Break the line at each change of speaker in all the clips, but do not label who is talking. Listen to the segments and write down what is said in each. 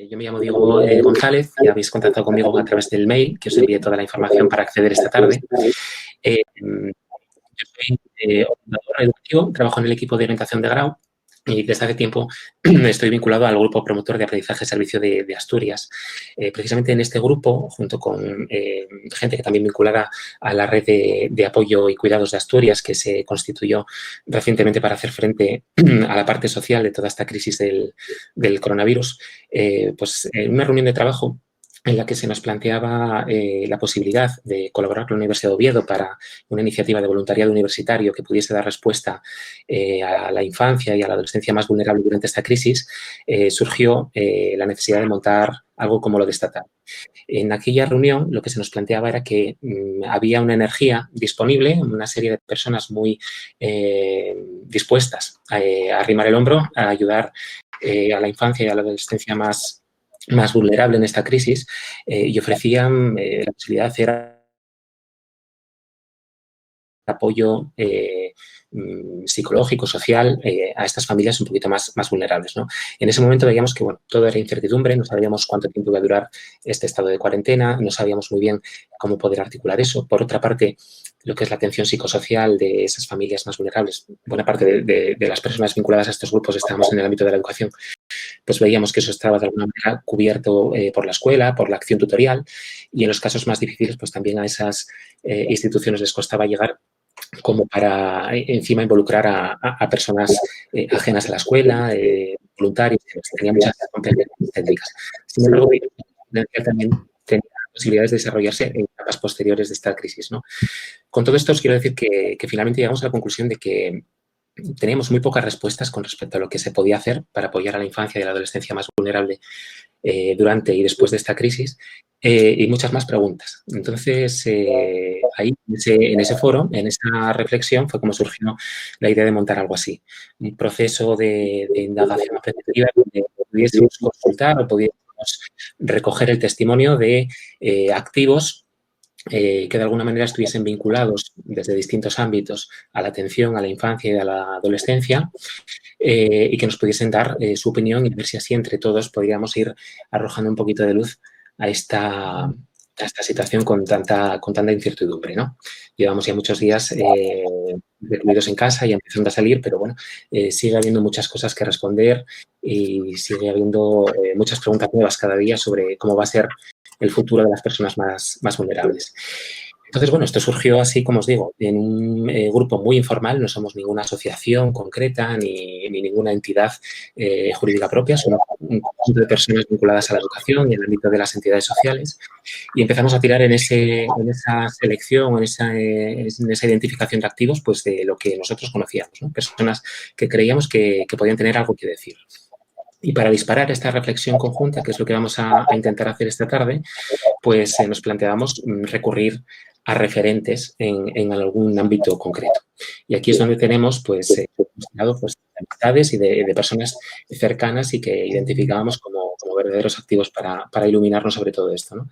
Yo me llamo Diego González, ya habéis contactado conmigo a través del mail, que os envié toda la información para acceder esta tarde. Yo soy orientador educativo, trabajo en el equipo de orientación de grado y desde hace tiempo estoy vinculado al grupo promotor de aprendizaje servicio de Asturias. Precisamente en este grupo, junto con gente que también vinculada a la red de apoyo y cuidados de Asturias, que se constituyó recientemente para hacer frente a la parte social de toda esta crisis del coronavirus, pues en una reunión de trabajo en la que se nos planteaba la posibilidad de colaborar con la Universidad de Oviedo para una iniciativa de voluntariado universitario que pudiese dar respuesta a la infancia y a la adolescencia más vulnerable durante esta crisis, surgió la necesidad de montar algo como lo de esta tarde. En aquella reunión lo que se nos planteaba era que había una energía disponible, una serie de personas muy dispuestas a arrimar el hombro, a ayudar a la infancia y a la adolescencia más vulnerable en esta crisis y ofrecían la posibilidad de hacer apoyo psicológico, social, a estas familias un poquito más vulnerables, ¿no? En ese momento veíamos que, bueno, todo era incertidumbre, no sabíamos cuánto tiempo iba a durar este estado de cuarentena, no sabíamos muy bien cómo poder articular eso. Por otra parte, lo que es la atención psicosocial de esas familias más vulnerables, buena parte de las personas vinculadas a estos grupos estábamos en el ámbito de la educación, pues veíamos que eso estaba de alguna manera cubierto por la escuela, por la acción tutorial, y en los casos más difíciles, pues también a esas instituciones les costaba llegar como para encima involucrar a personas ajenas a la escuela, voluntarios, que tenía muchas complejidades técnicas. Sin embargo, también tenía posibilidades de desarrollarse en etapas posteriores de esta crisis, ¿no? Con todo esto os quiero decir que finalmente llegamos a la conclusión de que teníamos muy pocas respuestas con respecto a lo que se podía hacer para apoyar a la infancia y a la adolescencia más vulnerable durante y después de esta crisis y muchas más preguntas. Entonces, ahí, en ese foro, en esa reflexión, fue como surgió la idea de montar algo así. Un proceso de indagación apreciativa donde pudiésemos consultar o pudiésemos recoger el testimonio de activos que de alguna manera estuviesen vinculados desde distintos ámbitos a la atención a la infancia y a la adolescencia y que nos pudiesen dar su opinión y ver si así entre todos podríamos ir arrojando un poquito de luz a esta situación con tanta incertidumbre, ¿no? Llevamos ya muchos días recluidos en casa y empezando a salir, pero bueno, sigue habiendo muchas cosas que responder y sigue habiendo muchas preguntas nuevas cada día sobre cómo va a ser el futuro de las personas más vulnerables. Entonces, bueno, esto surgió así, como os digo, en un grupo muy informal, no somos ninguna asociación concreta ni ninguna entidad jurídica propia, somos un conjunto de personas vinculadas a la educación y en el ámbito de las entidades sociales y empezamos a tirar en esa selección, en esa identificación de activos, pues de lo que nosotros conocíamos, ¿no? Personas que creíamos que podían tener algo que decir. Y para disparar esta reflexión conjunta, que es lo que vamos a intentar hacer esta tarde, pues nos planteamos recurrir a referentes en algún ámbito concreto. Y aquí es donde tenemos, pues, pues de amistades y de personas cercanas y que identificábamos como verdaderos activos para iluminarnos sobre todo esto, ¿no?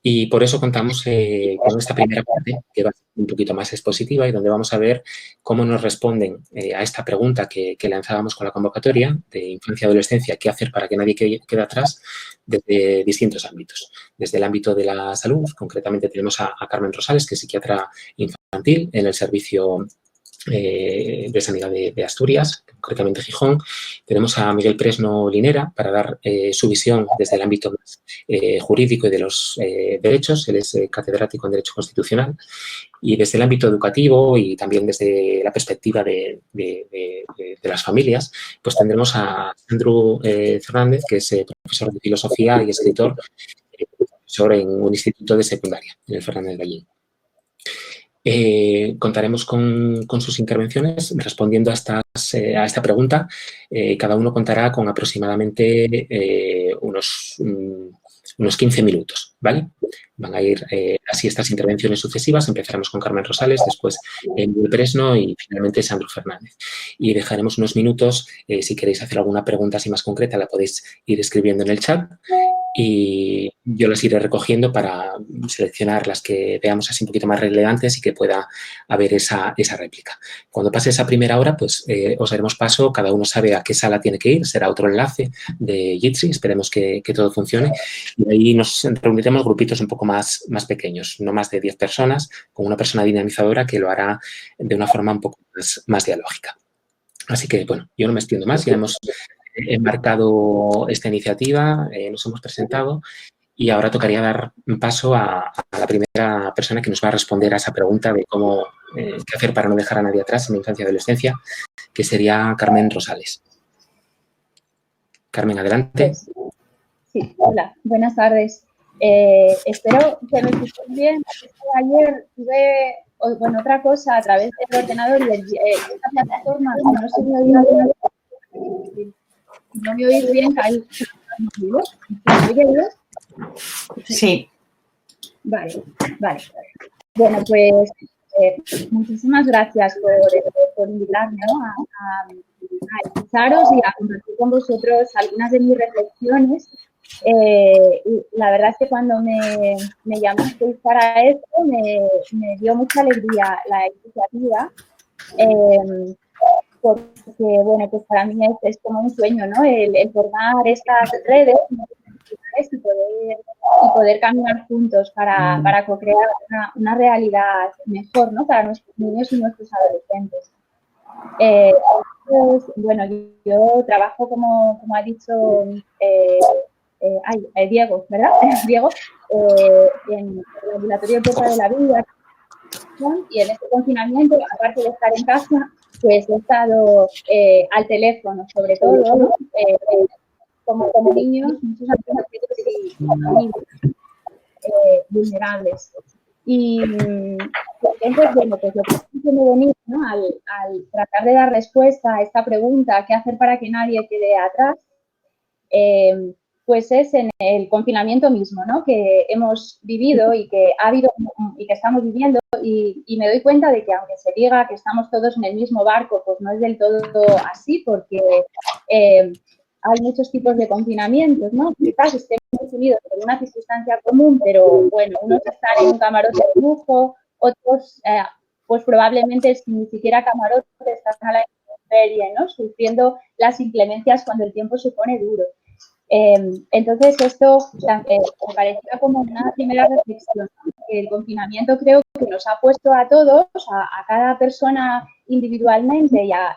Y por eso contamos con esta primera parte, que va a ser un poquito más expositiva y donde vamos a ver cómo nos responden a esta pregunta que lanzábamos con la convocatoria de infancia y adolescencia, qué hacer para que nadie quede atrás, desde distintos ámbitos. Desde el ámbito de la salud, concretamente tenemos a Carmen Rosales, que es psiquiatra infantil en el servicio de Sanidad de Asturias, concretamente Gijón. Tenemos a Miguel Presno Linera para dar su visión desde el ámbito más, jurídico y de los derechos. Él es catedrático en Derecho Constitucional. Y desde el ámbito educativo y también desde la perspectiva de las familias, pues tendremos a Andrew Fernández, que es profesor de filosofía y escritor, profesor en un instituto de secundaria, en el Fernández Vallín. Contaremos con sus intervenciones respondiendo a esta pregunta. Cada uno contará con aproximadamente unos 15 minutos, ¿vale? Van a ir así estas intervenciones sucesivas. Empezaremos con Carmen Rosales, después Miguel Presno y finalmente Sandro Fernández. Y dejaremos unos minutos, si queréis hacer alguna pregunta así más concreta, la podéis ir escribiendo en el chat. y yo las iré recogiendo para seleccionar las que veamos así un poquito más relevantes y que pueda haber esa réplica. Cuando pase esa primera hora, pues os haremos paso, cada uno sabe a qué sala tiene que ir, será otro enlace de Jitsi, esperemos que todo funcione, y ahí nos reuniremos grupitos un poco más pequeños, no más de 10 personas, con una persona dinamizadora que lo hará de una forma un poco más dialógica. Así que, bueno, yo no me extiendo más, ya hemos enmarcado esta iniciativa, nos hemos presentado y ahora tocaría dar paso a la primera persona que nos va a responder a esa pregunta de cómo, qué hacer para no dejar a nadie atrás en la infancia y adolescencia, que sería Carmen Rosales. Carmen, adelante.
Sí, hola, buenas tardes. Espero que me escuchen bien. Ayer tuve, bueno, otra cosa a través del ordenador y esta plataforma, no se me oía bien. No me oís bien, ¿me oye bien?
Sí.
Vale. Bueno, pues muchísimas gracias por invitarme, ¿no? a escucharos y a compartir con vosotros algunas de mis reflexiones. La verdad es que cuando me llamasteis para esto me dio mucha alegría la iniciativa, porque, bueno, pues para mí es como un sueño, ¿no? El formar estas redes y poder caminar juntos para co-crear una realidad mejor, ¿no? Para nuestros niños y nuestros adolescentes. Entonces, bueno, yo trabajo, como ha dicho Diego, ¿verdad? Diego, en el ambulatorio Puerta de la Vida, y en este confinamiento, aparte de estar en casa, pues he estado al teléfono, sobre todo, ¿no? Como niños, muchos adolescentes y familias vulnerables. Y entonces, bueno, pues lo que es muy bonito, ¿no? Al tratar de dar respuesta a esta pregunta, ¿qué hacer para que nadie quede atrás? Pues es en el confinamiento mismo, ¿no? Que hemos vivido y que ha habido y que estamos viviendo, y me doy cuenta de que aunque se diga que estamos todos en el mismo barco, pues no es del todo así, porque hay muchos tipos de confinamientos, ¿no? Quizás estemos unidos por una circunstancia común, pero bueno, unos están en un camarote de lujo, otros pues probablemente sin ni siquiera camarote están a la intemperie, ¿no? Sufriendo las inclemencias cuando el tiempo se pone duro. Entonces, esto me parecía como una primera reflexión. El confinamiento creo que nos ha puesto a todos, a cada persona individualmente y a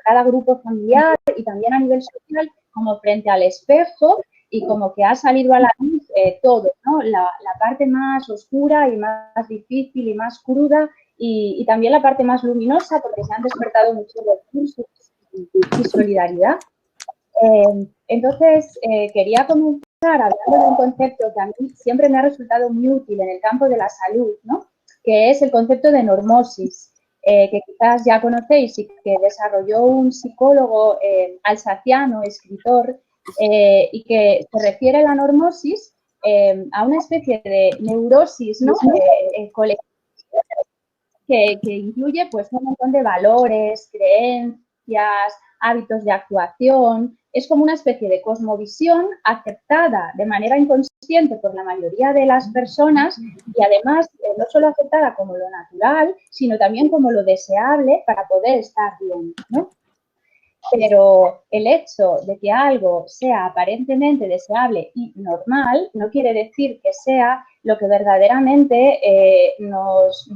cada grupo familiar y también a nivel social, como frente al espejo y como que ha salido a la luz todo, ¿no? La parte más oscura y más difícil y más cruda y también la parte más luminosa, porque se han despertado muchos recursos y solidaridad. Entonces, quería comenzar hablando de un concepto que a mí siempre me ha resultado muy útil en el campo de la salud, ¿no? Que es el concepto de normosis, que quizás ya conocéis y que desarrolló un psicólogo alsaciano, escritor, y que se refiere a la normosis a una especie de neurosis, ¿no? Colectiva que incluye pues un montón de valores, creencias, hábitos de actuación. Es como una especie de cosmovisión aceptada de manera inconsciente por la mayoría de las personas y además no solo aceptada como lo natural, sino también como lo deseable para poder estar bien, ¿no? Pero el hecho de que algo sea aparentemente deseable y normal no quiere decir que sea lo que verdaderamente nos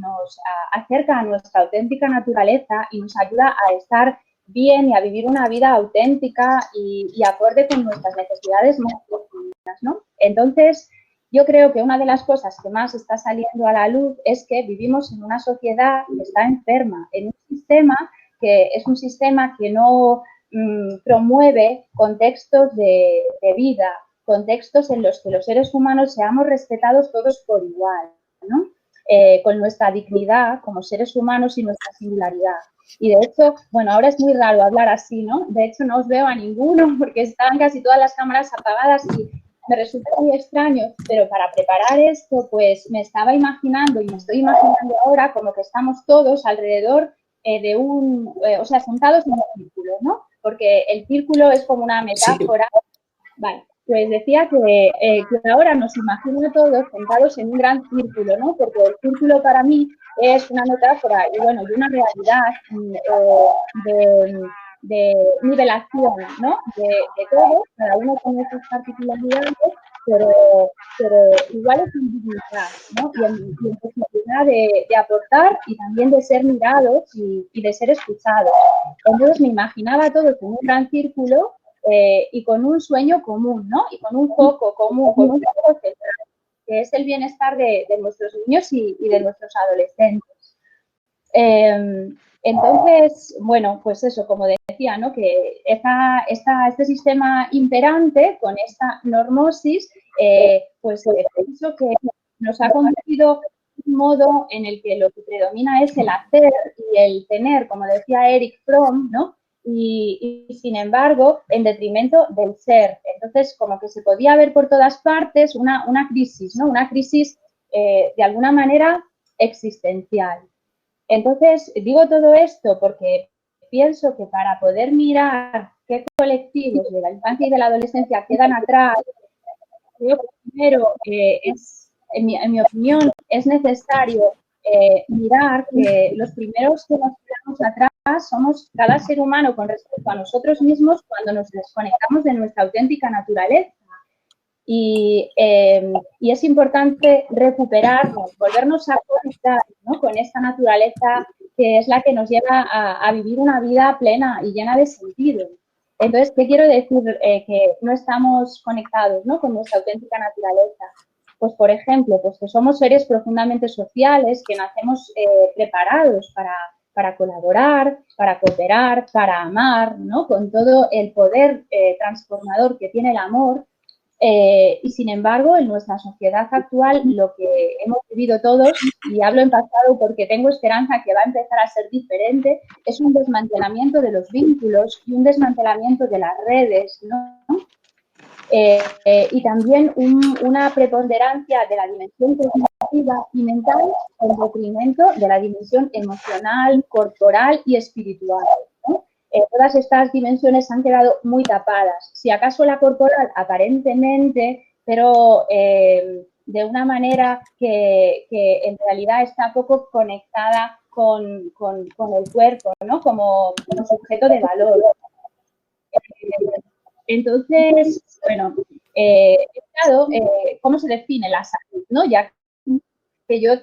acerca a nuestra auténtica naturaleza y nos ayuda a estar bien y a vivir una vida auténtica y acorde con nuestras necesidades más profundas, ¿no? Entonces, yo creo que una de las cosas que más está saliendo a la luz es que vivimos en una sociedad que está enferma, en un sistema que es un sistema que no promueve contextos de vida, contextos en los que los seres humanos seamos respetados todos por igual, ¿no? Con nuestra dignidad como seres humanos y nuestra singularidad. Y de hecho, bueno, ahora es muy raro hablar así, ¿no? De hecho, no os veo a ninguno porque están casi todas las cámaras apagadas y me resulta muy extraño, pero para preparar esto, pues me estaba imaginando y me estoy imaginando ahora como que estamos todos alrededor de o sea, sentados en un círculo, ¿no? Porque el círculo es como una metáfora. Sí. Vale, pues decía que ahora nos imagino a todos sentados en un gran círculo, ¿no? Porque el círculo para mí es una metáfora y, bueno, y una realidad de nivelación, ¿no? De todos, cada uno con sus particularidades, pero iguales en dignidad, ¿no? Y en posibilidad de aportar y también de ser mirados y de ser escuchados. Entonces me imaginaba a todos en un gran círculo y con un sueño común, ¿no? Y con un foco común, con un foco central, que es el bienestar de nuestros niños y de nuestros adolescentes. Entonces, bueno, pues eso, como decía, ¿no? Que este sistema imperante con esta normosis, pues pienso que nos ha convertido en un modo en el que lo que predomina es el hacer y el tener, como decía Eric Fromm, ¿no? Y sin embargo, en detrimento del ser. Entonces, como que se podía ver por todas partes una crisis, ¿no? Una crisis, de alguna manera, existencial. Entonces, digo todo esto porque pienso que para poder mirar qué colectivos de la infancia y de la adolescencia quedan atrás, creo que primero en mi opinión, es necesario mirar que los primeros que nos quedamos atrás somos cada ser humano con respecto a nosotros mismos cuando nos desconectamos de nuestra auténtica naturaleza. Y es importante recuperarnos, volvernos a conectar, ¿no? Con esta naturaleza que es la que nos lleva a vivir una vida plena y llena de sentido. Entonces, ¿qué quiero decir? Que no estamos conectados, ¿no? Con nuestra auténtica naturaleza. Pues, por ejemplo, pues que somos seres profundamente sociales, que nacemos preparados para colaborar, para cooperar, para amar, ¿no? Con todo el poder transformador que tiene el amor. Y sin embargo, en nuestra sociedad actual, lo que hemos vivido todos, y hablo en pasado porque tengo esperanza que va a empezar a ser diferente, es un desmantelamiento de los vínculos y un desmantelamiento de las redes, ¿no? Y también una preponderancia de la dimensión cognitiva y mental en detrimento de la dimensión emocional, corporal y espiritual, ¿no? Todas estas dimensiones han quedado muy tapadas. Si acaso la corporal aparentemente, pero de una manera que en realidad está poco conectada con el cuerpo, ¿no? Como sujeto de valor. Entonces, bueno, ¿cómo se define la salud? ¿No? Ya que yo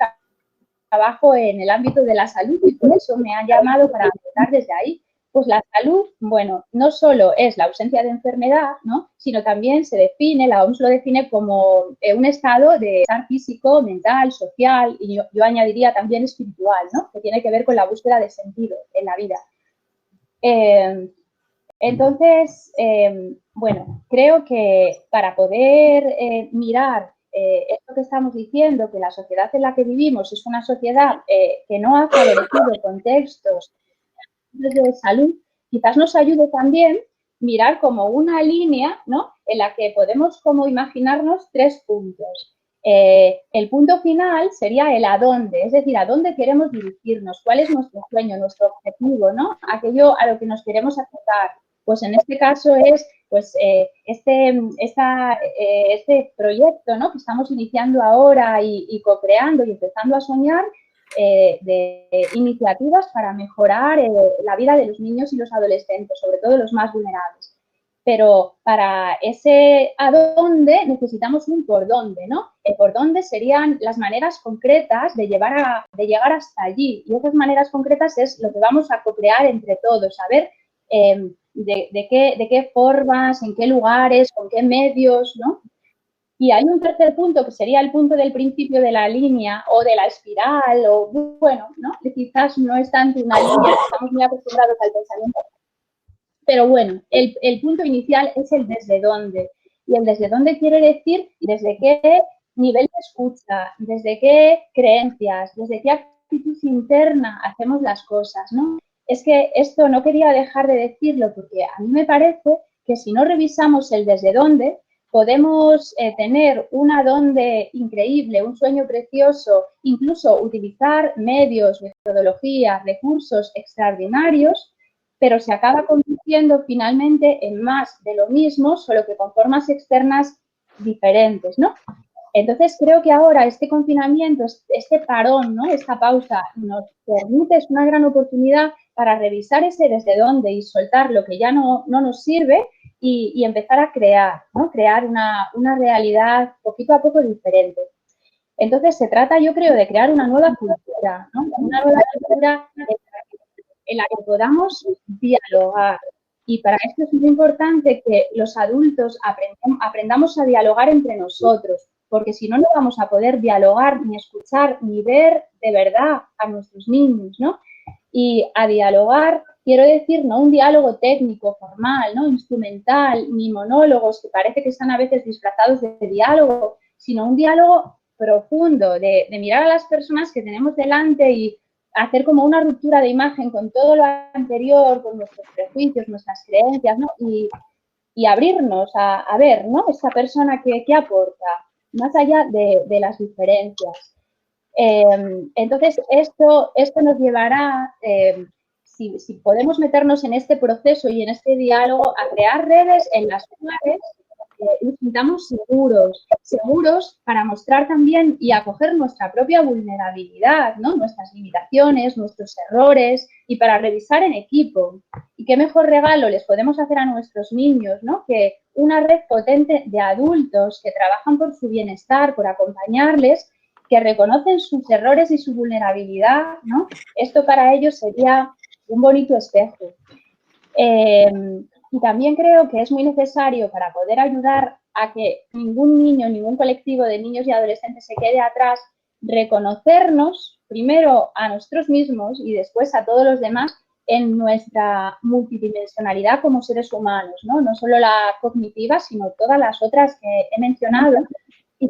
trabajo en el ámbito de la salud y por eso me han llamado para empezar desde ahí. Pues la salud, bueno, no solo es la ausencia de enfermedad, ¿no? Sino también se define, la OMS lo define como un estado de estar físico, mental, social y yo añadiría también espiritual, ¿no? Que tiene que ver con la búsqueda de sentido en la vida. Entonces, bueno, creo que para poder mirar esto que estamos diciendo, que la sociedad en la que vivimos es una sociedad que no ha favorecido contextos de salud, quizás nos ayude también mirar como una línea, ¿no? En la que podemos como imaginarnos 3 puntos. El punto final sería el a dónde, es decir, a dónde queremos dirigirnos, cuál es nuestro sueño, nuestro objetivo, ¿no? Aquello a lo que nos queremos acercar. Pues en este caso es pues este proyecto, ¿no? Que estamos iniciando ahora y co-creando y empezando a soñar de iniciativas para mejorar la vida de los niños y los adolescentes, sobre todo los más vulnerables. Pero para ese a dónde necesitamos un por dónde, ¿no? El por dónde serían las maneras concretas de llegar hasta allí. Y esas maneras concretas es lo que vamos a co-crear entre todos, saber de qué formas, en qué lugares, con qué medios, ¿no? Y hay un tercer punto que sería el punto del principio de la línea o de la espiral o, bueno, ¿no? Que quizás no es tanto una línea, estamos muy acostumbrados al pensamiento. Pero bueno, el punto inicial es el desde dónde. Y el desde dónde quiere decir desde qué nivel de escucha, desde qué creencias, desde qué actitud interna hacemos las cosas, ¿no? Es que esto no quería dejar de decirlo porque a mí me parece que si no revisamos el desde dónde, podemos tener una dónde increíble, un sueño precioso, incluso utilizar medios, metodologías, recursos extraordinarios, pero se acaba convirtiendo finalmente en más de lo mismo, solo que con formas externas diferentes, ¿no? Entonces, creo que ahora este confinamiento, este parón, ¿no? Esta pausa nos permite, es una gran oportunidad para revisar ese desde dónde y soltar lo que ya no nos sirve y empezar a crear, ¿no? Crear una realidad poquito a poco diferente. Entonces, se trata, yo creo, de crear una nueva cultura, ¿no? Una nueva cultura en la que podamos dialogar. Y para esto es muy importante que los adultos aprendamos a dialogar entre nosotros, porque si no, no vamos a poder dialogar, ni escuchar, ni ver de verdad a nuestros niños, ¿no? Y a dialogar, quiero decir, no un diálogo técnico, formal, ¿no? Instrumental, ni monólogos que parece que están a veces disfrazados de diálogo, sino un diálogo profundo, de mirar a las personas que tenemos delante y hacer como una ruptura de imagen con todo lo anterior, con nuestros prejuicios, nuestras creencias, ¿no? Y abrirnos a ver, ¿no? Esa persona que aporta, más allá de las diferencias. Entonces, esto nos llevará, si podemos meternos en este proceso y en este diálogo, a crear redes en las cuales nos sintamos seguros para mostrar también y acoger nuestra propia vulnerabilidad, ¿no? Nuestras limitaciones, nuestros errores y para revisar en equipo. Y qué mejor regalo les podemos hacer a nuestros niños, ¿no? Que una red potente de adultos que trabajan por su bienestar, por acompañarles, que reconocen sus errores y su vulnerabilidad, ¿no? Esto para ellos sería un bonito espejo. Y también creo que es muy necesario para poder ayudar a que ningún niño, ningún colectivo de niños y adolescentes se quede atrás, reconocernos primero a nosotros mismos y después a todos los demás en nuestra multidimensionalidad como seres humanos, ¿no? No solo la cognitiva, sino todas las otras que he mencionado, y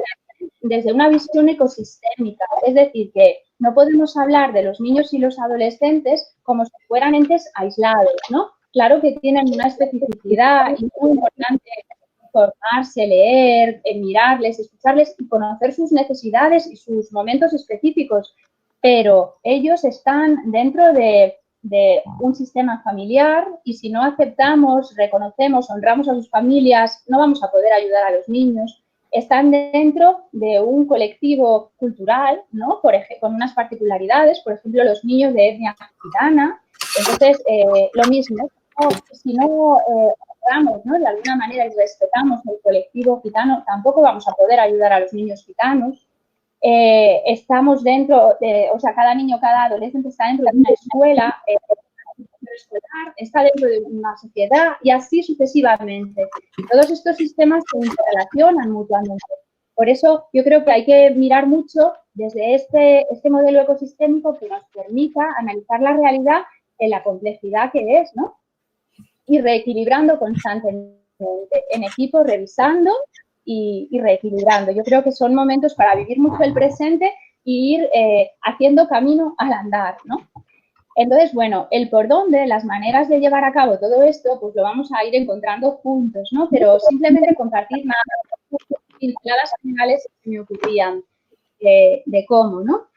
desde una visión ecosistémica, es decir, que no podemos hablar de los niños y los adolescentes como si fueran entes aislados, ¿no? Claro que tienen una especificidad y muy importante formarse, leer, mirarles, escucharles y conocer sus necesidades y sus momentos específicos, pero ellos están dentro de un sistema familiar y si no aceptamos, reconocemos, honramos a sus familias, no vamos a poder ayudar a los niños. Están dentro de un colectivo cultural, ¿no? Por ejemplo, con unas particularidades, por ejemplo, los niños de etnia gitana. Entonces, lo mismo, si no honramos, ¿no? De alguna manera y respetamos el colectivo gitano, tampoco vamos a poder ayudar a los niños gitanos. Estamos dentro o sea, cada niño, cada adolescente está dentro de una escuela escolar, está dentro de una sociedad y así sucesivamente. Todos estos sistemas se interrelacionan mutuamente. Por eso yo creo que hay que mirar mucho desde este modelo ecosistémico que nos permita analizar la realidad en la complejidad que es, ¿no? Y reequilibrando constantemente en equipo, revisando y reequilibrando. Yo creo que son momentos para vivir mucho el presente e ir haciendo camino al andar, ¿no? Entonces, bueno, el por dónde, las maneras de llevar a cabo todo esto, pues lo vamos a ir encontrando juntos, ¿no? Pero simplemente compartir más pinceladas generales que me ocurrían de cómo, ¿no?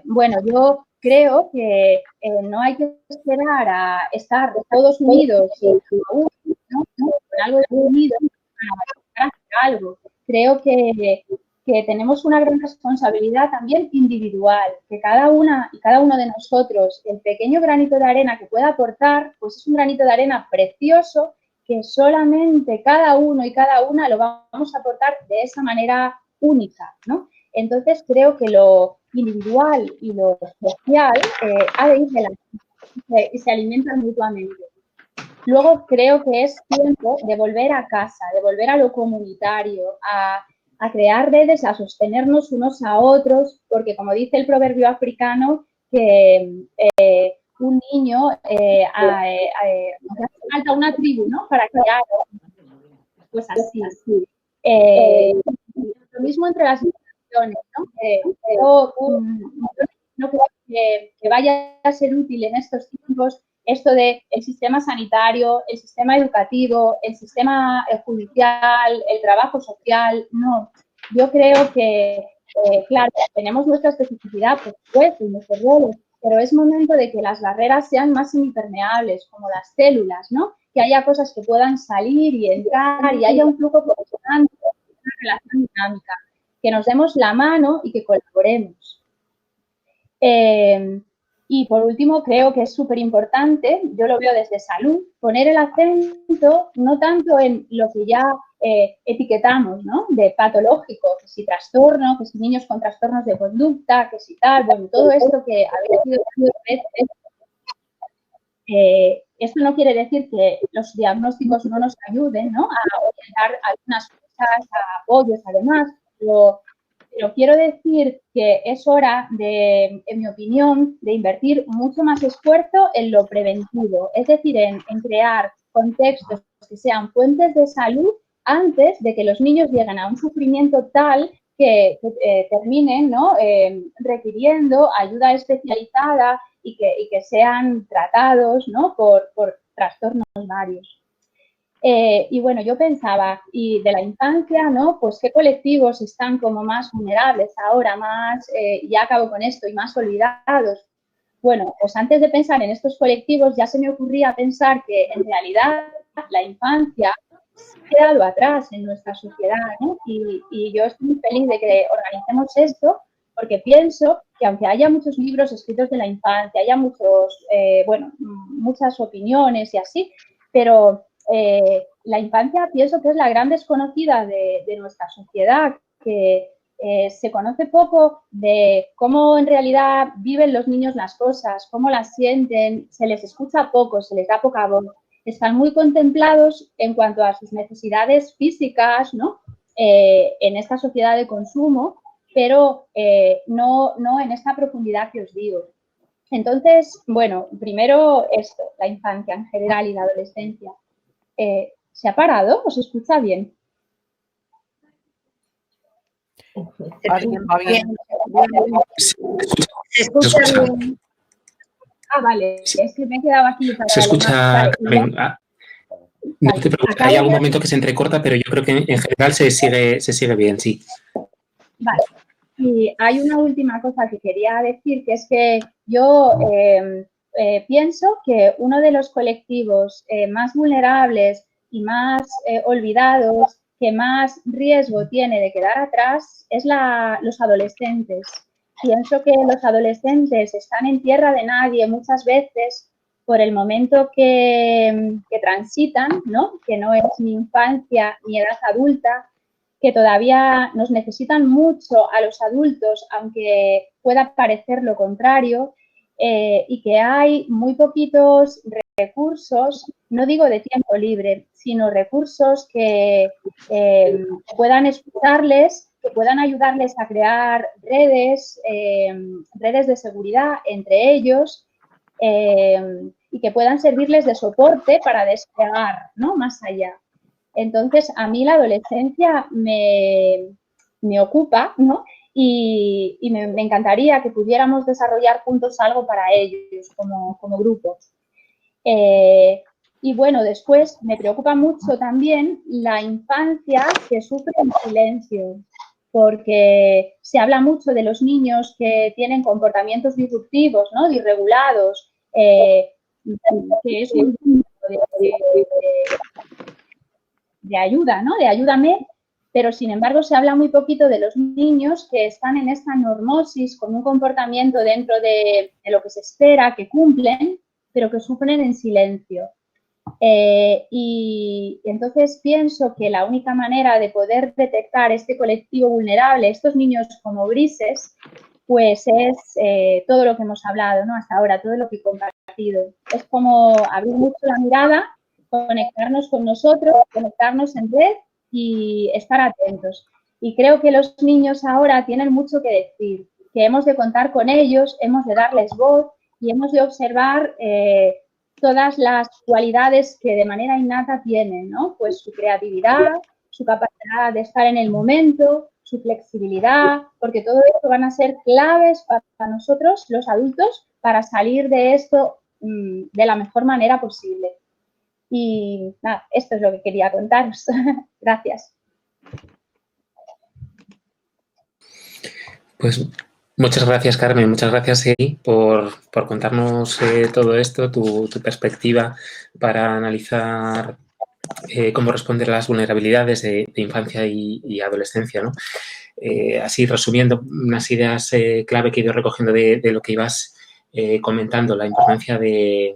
Bueno, yo creo que no hay que esperar a estar todos unidos y ¿no? Con algo de unidos para hacer algo. Creo que tenemos una gran responsabilidad también individual, que cada una y cada uno de nosotros, el pequeño granito de arena que pueda aportar, pues es un granito de arena precioso que solamente cada uno y cada una lo vamos a aportar de esa manera única, ¿no? Entonces creo que lo individual y lo social ha de ir de la mano y se alimentan mutuamente. Luego creo que es tiempo de volver a casa, de volver a lo comunitario, a crear redes, a sostenernos unos a otros, porque como dice el proverbio africano, que un niño hace falta una tribu, ¿no? Para crear, pues así. Lo mismo entre las instituciones, ¿no? Yo no creo que vaya a ser útil en estos tiempos esto de el sistema sanitario, el sistema educativo, el sistema judicial, el trabajo social, no. Yo creo que, claro, tenemos nuestra especificidad, por supuesto, y nuestros roles, pero es momento de que las barreras sean más impermeables, como las células, ¿no? Que haya cosas que puedan salir y entrar y haya un flujo constante, una relación dinámica, que nos demos la mano y que colaboremos. Y por último, creo que es súper importante, yo lo veo desde salud, poner el acento no tanto en lo que ya etiquetamos, ¿no? De patológico, que si trastorno, que si niños con trastornos de conducta, que si tal, bueno, todo esto que había sido veces. Esto no quiere decir que los diagnósticos no nos ayuden, ¿no? A orientar algunas cosas, a apoyos, además, pero quiero decir que es hora de, en mi opinión, de invertir mucho más esfuerzo en lo preventivo, es decir, en crear contextos que sean fuentes de salud antes de que los niños lleguen a un sufrimiento tal que terminen, ¿no? Requiriendo ayuda especializada y que sean tratados, ¿no? por trastornos varios. Y bueno, yo pensaba, y de la infancia, ¿no? Pues qué colectivos están como más vulnerables ahora, más, ya acabo con esto, y más olvidados. Bueno, pues antes de pensar en estos colectivos ya se me ocurría pensar que en realidad la infancia se ha quedado atrás en nuestra sociedad, ¿no? Y yo estoy muy feliz de que organicemos esto porque pienso que aunque haya muchos libros escritos de la infancia, haya muchos, bueno, muchas opiniones y así, pero la infancia pienso que es la gran desconocida de nuestra sociedad, que se conoce poco de cómo en realidad viven los niños las cosas, cómo las sienten, se les escucha poco, se les da poca voz. Están muy contemplados en cuanto a sus necesidades físicas, ¿no? En esta sociedad de consumo, pero no en esta profundidad que os digo. Entonces, bueno, primero esto, la infancia en general y la adolescencia. ¿Se ha parado? ¿Os escucha bien?
Va bien, va bien.
Se escucha.
Ah, vale, es que me he quedado aquí.
Se escucha, Carmen. No te preocupes, hay algún momento que se entrecorta, pero yo creo que en general se sigue bien, sí.
Vale. Y hay una última cosa que quería decir, que es que yo pienso que uno de los colectivos más vulnerables y más olvidados, que más riesgo tiene de quedar atrás, es los adolescentes. Pienso que los adolescentes están en tierra de nadie muchas veces por el momento que transitan, ¿no? Que no es ni infancia ni edad adulta, que todavía nos necesitan mucho a los adultos, aunque pueda parecer lo contrario, y que hay muy poquitos recursos, no digo de tiempo libre, sino recursos que puedan escucharles, que puedan ayudarles a crear redes, redes de seguridad entre ellos, y que puedan servirles de soporte para despegar, ¿no? Más allá. Entonces, a mí la adolescencia me ocupa, ¿no? Y me encantaría que pudiéramos desarrollar juntos algo para ellos como grupos. Y bueno, después me preocupa mucho también la infancia que sufre en silencio, porque se habla mucho de los niños que tienen comportamientos disruptivos, ¿no? Disregulados, que es un de ayuda, ¿no? De ayúdame, pero sin embargo se habla muy poquito de los niños que están en esta normosis con un comportamiento dentro de lo que se espera, que cumplen, pero que sufren en silencio. Y entonces pienso que la única manera de poder detectar este colectivo vulnerable, estos niños como grises, pues es todo lo que hemos hablado, ¿no? Hasta ahora, todo lo que he compartido. Es como abrir mucho la mirada, conectarnos con nosotros, conectarnos en red y estar atentos. Y creo que los niños ahora tienen mucho que decir, que hemos de contar con ellos, hemos de darles voz y hemos de observar todas las cualidades que de manera innata tienen, ¿no? Pues su creatividad, su capacidad de estar en el momento, su flexibilidad, porque todo esto van a ser claves para nosotros, los adultos, para salir de esto de la mejor manera posible. Y nada, esto es lo que quería contaros. Gracias.
Pues Muchas gracias, Carmen. Muchas gracias, Eri, por contarnos todo esto, tu perspectiva para analizar cómo responder a las vulnerabilidades de infancia y adolescencia, ¿no? Así, resumiendo, unas ideas clave que he ido recogiendo de lo que ibas comentando, la importancia de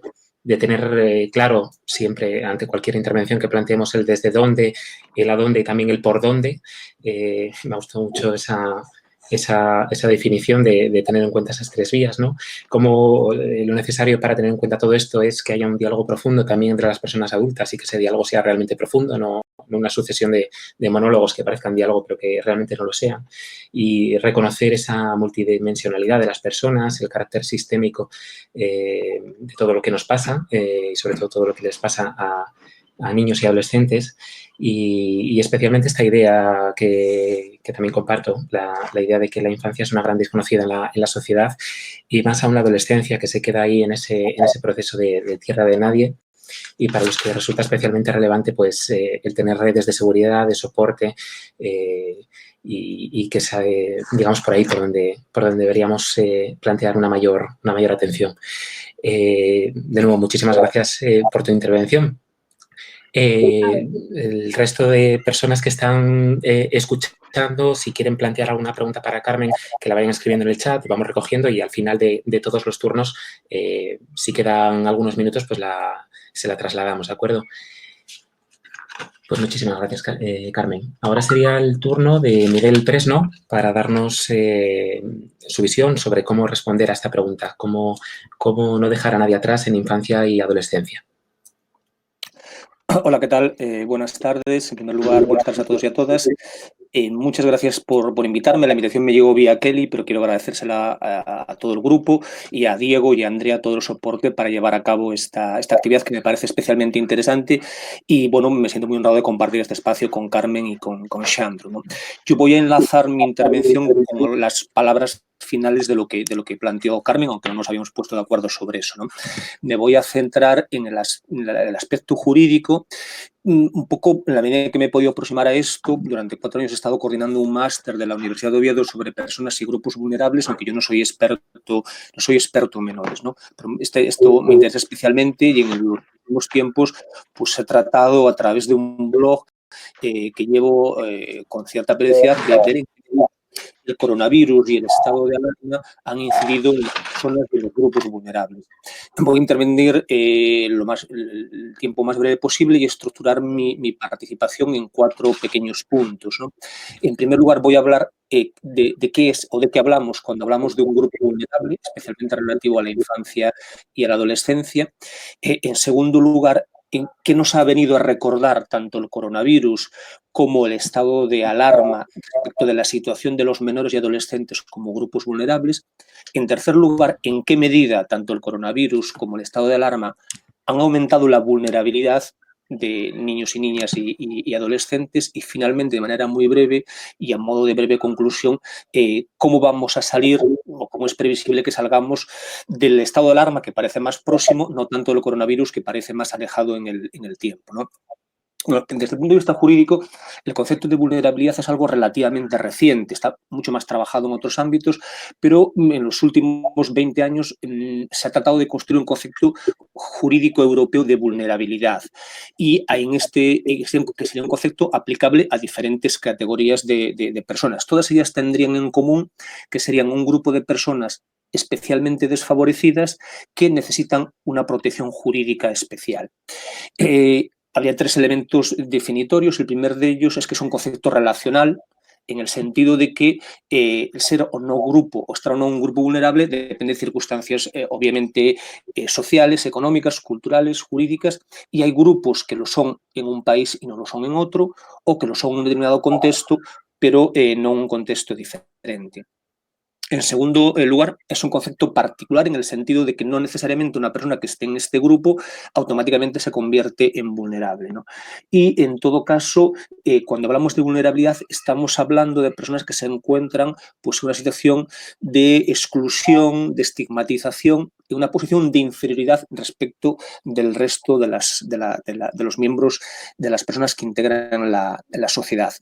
tener claro siempre, ante cualquier intervención que planteemos, el desde dónde, el a dónde y también el por dónde. Me ha gustado mucho esa definición de tener en cuenta esas tres vías, ¿no? Como lo necesario para tener en cuenta todo esto es que haya un diálogo profundo también entre las personas adultas y que ese diálogo sea realmente profundo, no una sucesión de monólogos que parezcan diálogo pero que realmente no lo sean. Y reconocer esa multidimensionalidad de las personas, el carácter sistémico de todo lo que nos pasa y sobre todo lo que les pasa a niños y adolescentes y especialmente esta idea que también comparto, la idea de que la infancia es una gran desconocida en la sociedad y más aún la adolescencia que se queda ahí en ese proceso de tierra de nadie y para los que resulta especialmente relevante pues el tener redes de seguridad, de soporte y que sea, digamos, por ahí por donde deberíamos plantear una mayor atención. De nuevo, muchísimas gracias por tu intervención. El resto de personas que están escuchando, si quieren plantear alguna pregunta para Carmen, que la vayan escribiendo en el chat, vamos recogiendo y al final de todos los turnos, si quedan algunos minutos, pues se la trasladamos, ¿de acuerdo? Pues muchísimas gracias, Carmen. Ahora sería el turno de Miguel Presno para darnos su visión sobre cómo responder a esta pregunta, cómo no dejar a nadie atrás en infancia y adolescencia.
Hola, ¿qué tal? Buenas tardes. En primer lugar, buenas tardes a todos y a todas. Muchas gracias por invitarme. La invitación me llegó vía Kelly, pero quiero agradecérsela a todo el grupo y a Diego y a Andrea todo el soporte para llevar a cabo esta actividad que me parece especialmente interesante y, bueno, me siento muy honrado de compartir este espacio con Carmen y con Xandro, ¿no? Yo voy a enlazar mi intervención con las palabras finales de lo que planteó Carmen, aunque no nos habíamos puesto de acuerdo sobre eso, ¿no? Me voy a centrar en el aspecto jurídico. Un poco, en la medida que me he podido aproximar a esto, durante 4 años he estado coordinando un máster de la Universidad de Oviedo sobre personas y grupos vulnerables, aunque yo no soy experto en menores, ¿no? Pero esto me interesa especialmente y en los últimos tiempos pues he tratado a través de un blog que llevo con cierta periodicidad de ver el coronavirus y el estado de alarma han incidido en las personas de los grupos vulnerables. Voy a intervenir el tiempo más breve posible y estructurar mi participación en 4 pequeños puntos, ¿no? En primer lugar, voy a hablar de qué es o de qué hablamos cuando hablamos de un grupo vulnerable, especialmente relativo a la infancia y a la adolescencia. En segundo lugar, en qué nos ha venido a recordar tanto el coronavirus como el estado de alarma respecto de la situación de los menores y adolescentes como grupos vulnerables. En tercer lugar, en qué medida tanto el coronavirus como el estado de alarma han aumentado la vulnerabilidad de niños y niñas y adolescentes. Y finalmente, de manera muy breve y a modo de breve conclusión, cómo vamos a salir o cómo es previsible que salgamos del estado de alarma que parece más próximo, no tanto del coronavirus que parece más alejado en el tiempo, ¿no? Bueno, desde el punto de vista jurídico, el concepto de vulnerabilidad es algo relativamente reciente, está mucho más trabajado en otros ámbitos, pero en los últimos 20 años se ha tratado de construir un concepto jurídico europeo de vulnerabilidad y en que sería un concepto aplicable a diferentes categorías de personas. Todas ellas tendrían en común que serían un grupo de personas especialmente desfavorecidas que necesitan una protección jurídica especial. Habría 3 elementos definitorios. El primer de ellos es que es un concepto relacional, en el sentido de que el ser o no grupo o estar o no un grupo vulnerable depende de circunstancias obviamente sociales, económicas, culturales, jurídicas, y hay grupos que lo son en un país y no lo son en otro, o que lo son en un determinado contexto, pero no en un contexto diferente. En segundo lugar, es un concepto particular en el sentido de que no necesariamente una persona que esté en este grupo automáticamente se convierte en vulnerable, ¿no? Y en todo caso, cuando hablamos de vulnerabilidad, estamos hablando de personas que se encuentran pues, en una situación de exclusión, de estigmatización, en una posición de inferioridad respecto del resto de los miembros de las personas que integran la sociedad.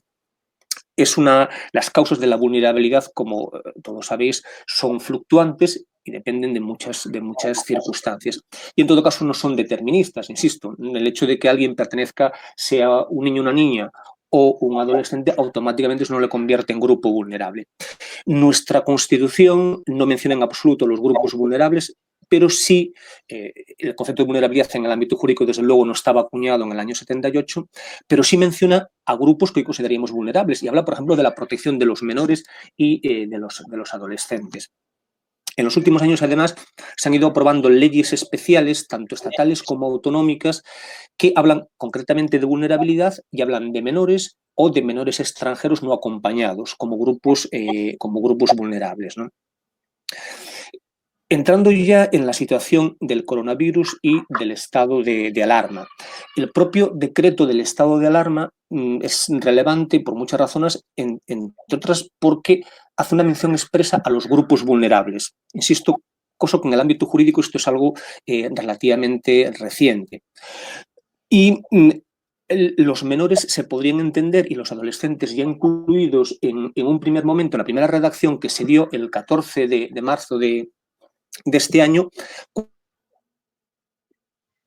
las causas de la vulnerabilidad, como todos sabéis, son fluctuantes y dependen de muchas circunstancias. Y en todo caso no son deterministas, insisto. El hecho de que alguien pertenezca, sea un niño o una niña o un adolescente, automáticamente eso no le convierte en grupo vulnerable. Nuestra Constitución no menciona en absoluto los grupos vulnerables, pero sí el concepto de vulnerabilidad en el ámbito jurídico, desde luego, no estaba acuñado en el año 78, pero sí menciona a grupos que hoy consideraríamos vulnerables y habla, por ejemplo, de la protección de los menores y de los adolescentes. En los últimos años, además, se han ido aprobando leyes especiales, tanto estatales como autonómicas, que hablan concretamente de vulnerabilidad y hablan de menores o de menores extranjeros no acompañados como grupos vulnerables, ¿no? Entrando ya en la situación del coronavirus y del estado de alarma. El propio decreto del estado de alarma es relevante por muchas razones, entre otras porque hace una mención expresa a los grupos vulnerables. Insisto, cosa que en el ámbito jurídico esto es algo relativamente reciente. Y los menores se podrían entender, y los adolescentes ya incluidos en un primer momento, en la primera redacción que se dio el 14 de marzo de este año,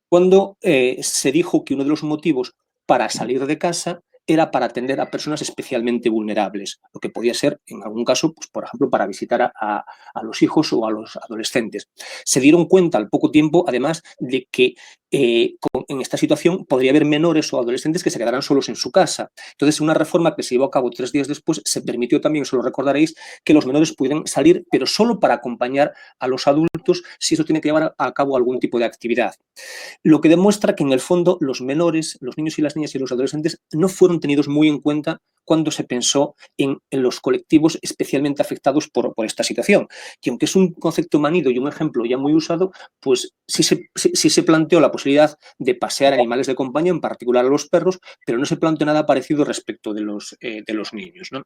cuando se dijo que uno de los motivos para salir de casa era para atender a personas especialmente vulnerables, lo que podía ser, en algún caso, pues, por ejemplo, para visitar a los hijos o a los adolescentes. Se dieron cuenta al poco tiempo, además, de que en esta situación podría haber menores o adolescentes que se quedaran solos en su casa. Entonces, una reforma que se llevó a cabo 3 días después se permitió también, eso lo recordaréis, que los menores pudieran salir, pero solo para acompañar a los adultos si eso tiene que llevar a cabo algún tipo de actividad. Lo que demuestra que en el fondo los menores, los niños y las niñas y los adolescentes no fueron tenidos muy en cuenta cuando se pensó en los colectivos especialmente afectados por esta situación. Y aunque es un concepto manido y un ejemplo ya muy usado, pues sí se planteó la posibilidad de pasear animales de compañía, en particular a los perros, pero no se planteó nada parecido respecto de los niños, ¿no?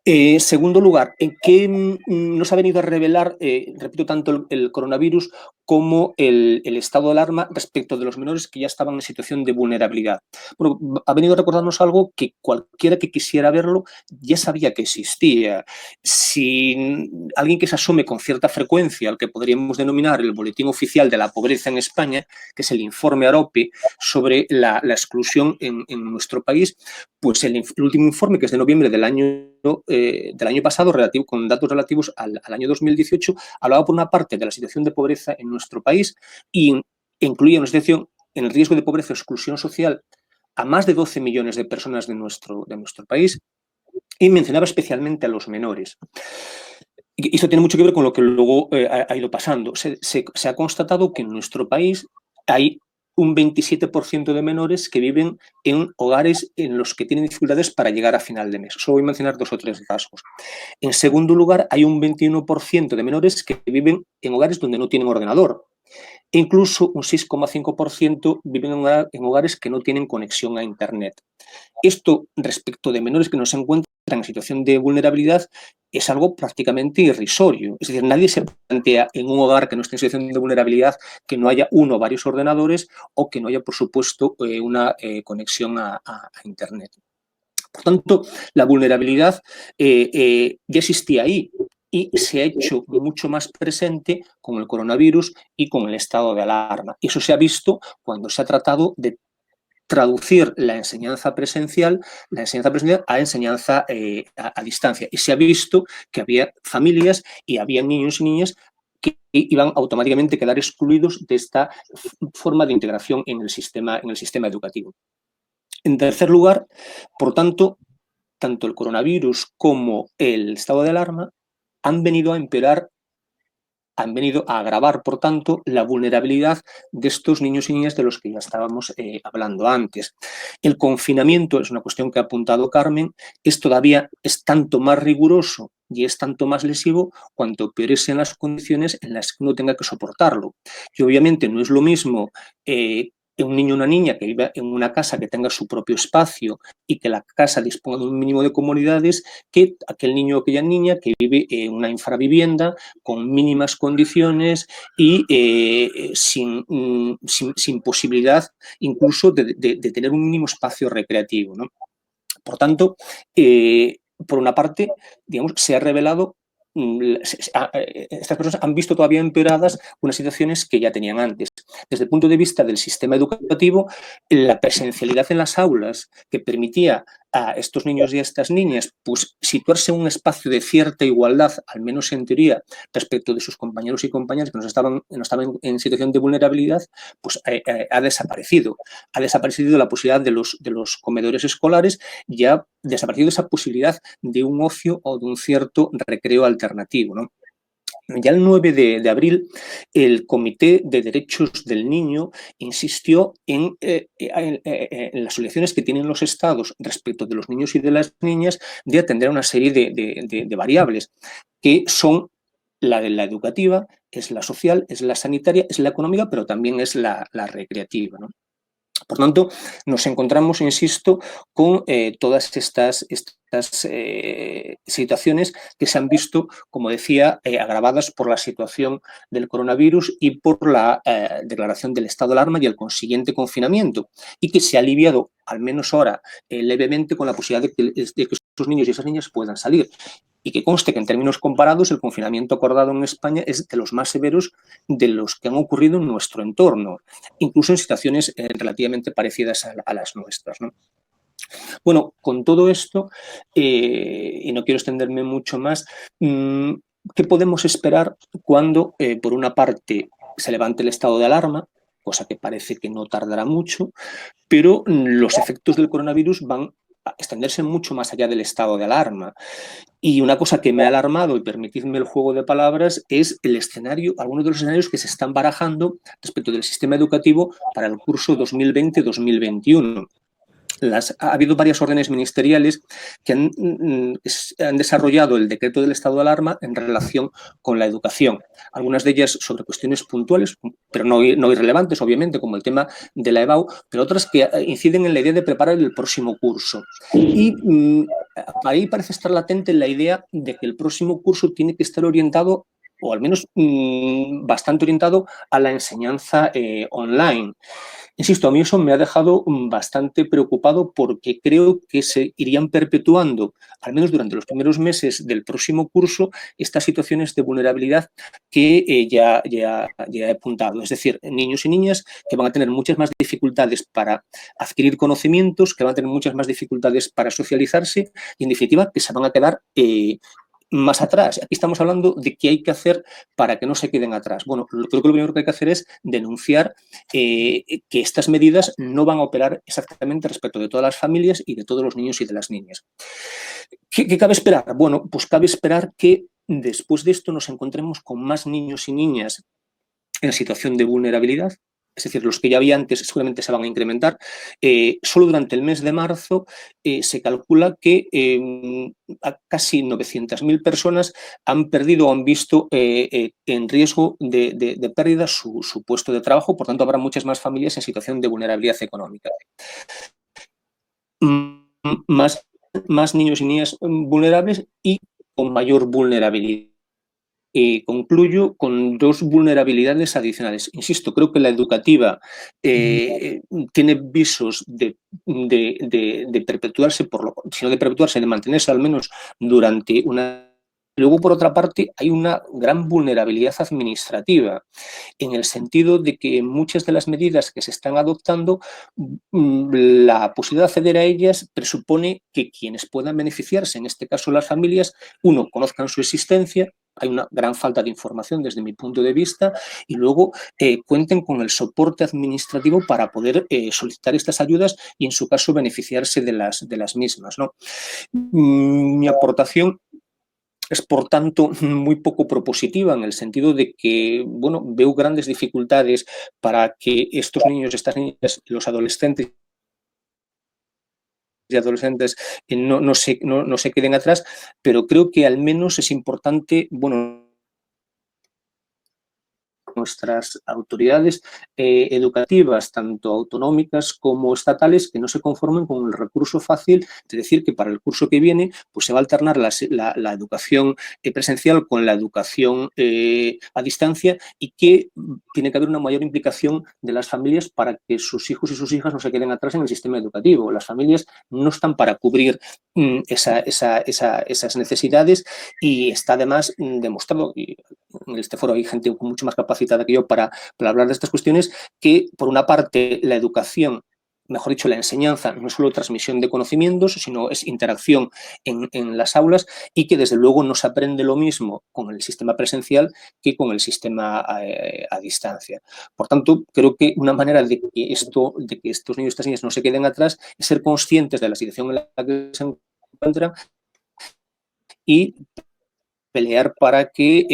Segundo lugar, ¿qué nos ha venido a revelar, repito, tanto el coronavirus como el estado de alarma respecto de los menores que ya estaban en situación de vulnerabilidad? Bueno, ha venido a recordarnos algo que cualquiera que quisiera verlo ya sabía que existía. Si alguien que se asome con cierta frecuencia al que podríamos denominar el Boletín Oficial de la Pobreza en España, que es el informe AROPE sobre la exclusión en nuestro país, pues el último informe, que es de noviembre del año pasado, con datos relativos al año 2018, hablaba por una parte de la situación de pobreza en nuestro país y incluía una situación en el riesgo de pobreza o exclusión social a más de 12 millones de personas de nuestro país, y mencionaba especialmente a los menores. Y esto tiene mucho que ver con lo que luego ha ido pasando. Se ha constatado que en nuestro país hay un 27% de menores que viven en hogares en los que tienen dificultades para llegar a final de mes. Solo voy a mencionar 2 o 3 rasgos. En segundo lugar, hay un 21% de menores que viven en hogares donde no tienen ordenador. E incluso un 6,5% viven en hogares que no tienen conexión a Internet. Esto, respecto de menores que no se encuentran en situación de vulnerabilidad, es algo prácticamente irrisorio. Es decir, nadie se plantea en un hogar que no esté en situación de vulnerabilidad que no haya uno o varios ordenadores o que no haya, por supuesto, una conexión a Internet. Por tanto, la vulnerabilidad ya existía ahí y se ha hecho mucho más presente con el coronavirus y con el estado de alarma. Y eso se ha visto cuando se ha tratado de traducir la enseñanza presencial a enseñanza a distancia. Y se ha visto que había familias y había niños y niñas que iban automáticamente a quedar excluidos de esta forma de integración en el sistema educativo. En tercer lugar, por tanto, tanto el coronavirus como el estado de alarma han venido a empeorar, han venido a agravar, por tanto, la vulnerabilidad de estos niños y niñas de los que ya estábamos hablando antes. El confinamiento, es una cuestión que ha apuntado Carmen, es tanto más riguroso y es tanto más lesivo cuanto peores sean las condiciones en las que uno tenga que soportarlo. Y obviamente no es lo mismo un niño o una niña que viva en una casa que tenga su propio espacio y que la casa disponga de un mínimo de comodidades que aquel niño o aquella niña que vive en una infravivienda con mínimas condiciones y sin posibilidad incluso de tener un mínimo espacio recreativo, ¿no? Por tanto, por una parte, digamos, se ha revelado, estas personas han visto todavía empeoradas unas situaciones que ya tenían antes. Desde el punto de vista del sistema educativo, la presencialidad en las aulas que permitía a estos niños y a estas niñas pues, situarse en un espacio de cierta igualdad, al menos en teoría, respecto de sus compañeros y compañeras que no estaban en situación de vulnerabilidad, pues ha desaparecido. Ha desaparecido la posibilidad de los comedores escolares y ha desaparecido esa posibilidad de un ocio o de un cierto recreo alternativo, ¿no? Ya el 9 de abril, el Comité de Derechos del Niño insistió en las obligaciones que tienen los estados respecto de los niños y de las niñas de atender a una serie de variables que son la de la educativa, es la social, es la sanitaria, es la económica, pero también es la recreativa, ¿no? Por tanto, nos encontramos, insisto, con todas estas situaciones que se han visto, como decía, agravadas por la situación del coronavirus y por la declaración del estado de alarma y el consiguiente confinamiento, y que se ha aliviado, al menos ahora, levemente con la posibilidad de que esos niños y esas niñas puedan salir. Y que conste que en términos comparados el confinamiento acordado en España es de los más severos de los que han ocurrido en nuestro entorno, incluso en situaciones relativamente parecidas a las nuestras, ¿no? Bueno, con todo esto, y no quiero extenderme mucho más, ¿qué podemos esperar cuando, por una parte, se levante el estado de alarma? Cosa que parece que no tardará mucho, pero los efectos del coronavirus van a extenderse mucho más allá del estado de alarma. Y una cosa que me ha alarmado, y permitidme el juego de palabras, es el escenario, algunos de los escenarios que se están barajando respecto del sistema educativo para el curso 2020-2021. Ha habido varias órdenes ministeriales que han desarrollado el decreto del estado de alarma en relación con la educación. Algunas de ellas sobre cuestiones puntuales, pero no irrelevantes, obviamente, como el tema de la EBAU, pero otras que inciden en la idea de preparar el próximo curso. Y ahí parece estar latente la idea de que el próximo curso tiene que estar orientado, o al menos bastante orientado, a la enseñanza online. Insisto, a mí eso me ha dejado bastante preocupado porque creo que se irían perpetuando, al menos durante los primeros meses del próximo curso, estas situaciones de vulnerabilidad que ya he apuntado. Es decir, niños y niñas que van a tener muchas más dificultades para adquirir conocimientos, que van a tener muchas más dificultades para socializarse y, en definitiva, que se van a quedar más atrás. Aquí estamos hablando de qué hay que hacer para que no se queden atrás. Bueno, creo que lo primero que hay que hacer es denunciar que estas medidas no van a operar exactamente respecto de todas las familias y de todos los niños y de las niñas. ¿Qué cabe esperar? Bueno, pues cabe esperar que después de esto nos encontremos con más niños y niñas en situación de vulnerabilidad. Es decir, los que ya había antes seguramente se van a incrementar. Solo durante el mes de marzo se calcula que a casi 900.000 personas han perdido o han visto en riesgo de pérdida su puesto de trabajo. Por tanto, habrá muchas más familias en situación de vulnerabilidad económica. Más niños y niñas vulnerables y con mayor vulnerabilidad. Concluyo con dos vulnerabilidades adicionales. Insisto, creo que la educativa tiene visos de perpetuarse, si no de perpetuarse, de mantenerse al menos durante una... Luego, por otra parte, hay una gran vulnerabilidad administrativa, en el sentido de que muchas de las medidas que se están adoptando, la posibilidad de acceder a ellas presupone que quienes puedan beneficiarse, en este caso las familias, uno, conozcan su existencia, hay una gran falta de información desde mi punto de vista, y luego cuenten con el soporte administrativo para poder solicitar estas ayudas y, en su caso, beneficiarse de las mismas, ¿no? Mi aportación es, por tanto, muy poco propositiva en el sentido de que, bueno, veo grandes dificultades para que estos niños, estas niñas, los adolescentes y adolescentes no se queden atrás, pero creo que al menos es importante, bueno, nuestras autoridades educativas, tanto autonómicas como estatales, que no se conformen con el recurso fácil de decir que para el curso que viene pues se va a alternar la educación presencial con la educación a distancia, y que tiene que haber una mayor implicación de las familias para que sus hijos y sus hijas no se queden atrás en el sistema educativo. Las familias no están para cubrir esas necesidades, y está además demostrado, y en este foro hay gente mucho más capacitada que yo para hablar de estas cuestiones, que por una parte la educación, mejor dicho, la enseñanza, no es solo transmisión de conocimientos, sino es interacción en las aulas, y que desde luego no se aprende lo mismo con el sistema presencial que con el sistema a distancia. Por tanto, creo que una manera de que estos niños y estas niñas no se queden atrás es ser conscientes de la situación en la que se encuentran y pelear para que,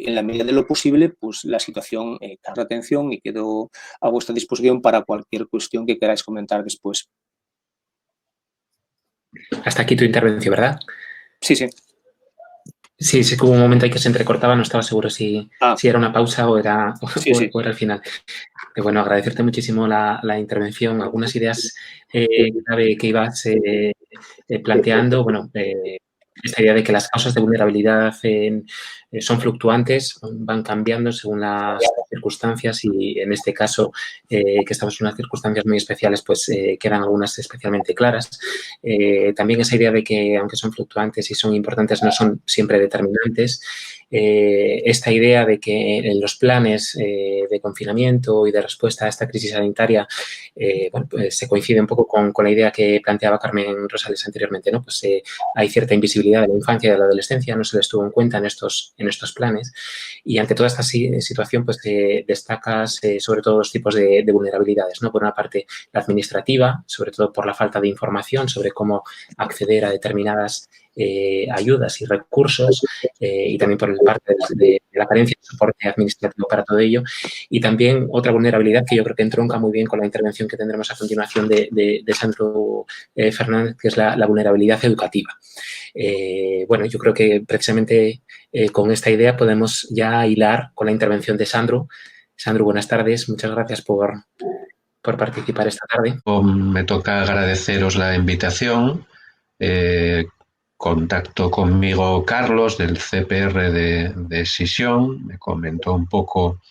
en la medida de lo posible, pues la situación capte atención, y quedo a vuestra disposición para cualquier cuestión que queráis comentar después.
Hasta aquí tu intervención, ¿verdad?
Sí, sí.
Sí, sí que hubo un momento ahí que se entrecortaba, no estaba seguro si era una pausa o era el final. Bueno, agradecerte muchísimo la intervención, algunas ideas clave que ibas planteando. Bueno, esta idea de que las causas de vulnerabilidad son fluctuantes, van cambiando según las circunstancias, y en este caso, que estamos en unas circunstancias muy especiales, pues quedan algunas especialmente claras. También esa idea de que, aunque son fluctuantes y son importantes, no son siempre determinantes. Esta idea de que en los planes de confinamiento y de respuesta a esta crisis sanitaria, bueno, pues se coincide un poco con la idea que planteaba Carmen Rosales anteriormente, ¿no? Pues hay cierta invisibilidad de la infancia y de la adolescencia, no se les tuvo en cuenta en estos planes, y ante toda esta situación, pues destacas sobre todo dos tipos de vulnerabilidades, ¿no? Por una parte, la administrativa, sobre todo por la falta de información sobre cómo acceder a determinadas ayudas y recursos, y también por parte de la carencia de soporte administrativo para todo ello. Y también otra vulnerabilidad que yo creo que entronca muy bien con la intervención que tendremos a continuación de Sandro Fernández, que es la vulnerabilidad educativa. Bueno, yo creo que precisamente con esta idea podemos ya hilar con la intervención de Sandro. Sandro, buenas tardes. Muchas gracias por participar esta tarde.
Me toca agradeceros la invitación. Contacto conmigo Carlos del CPR de Sisión, me comentó un poco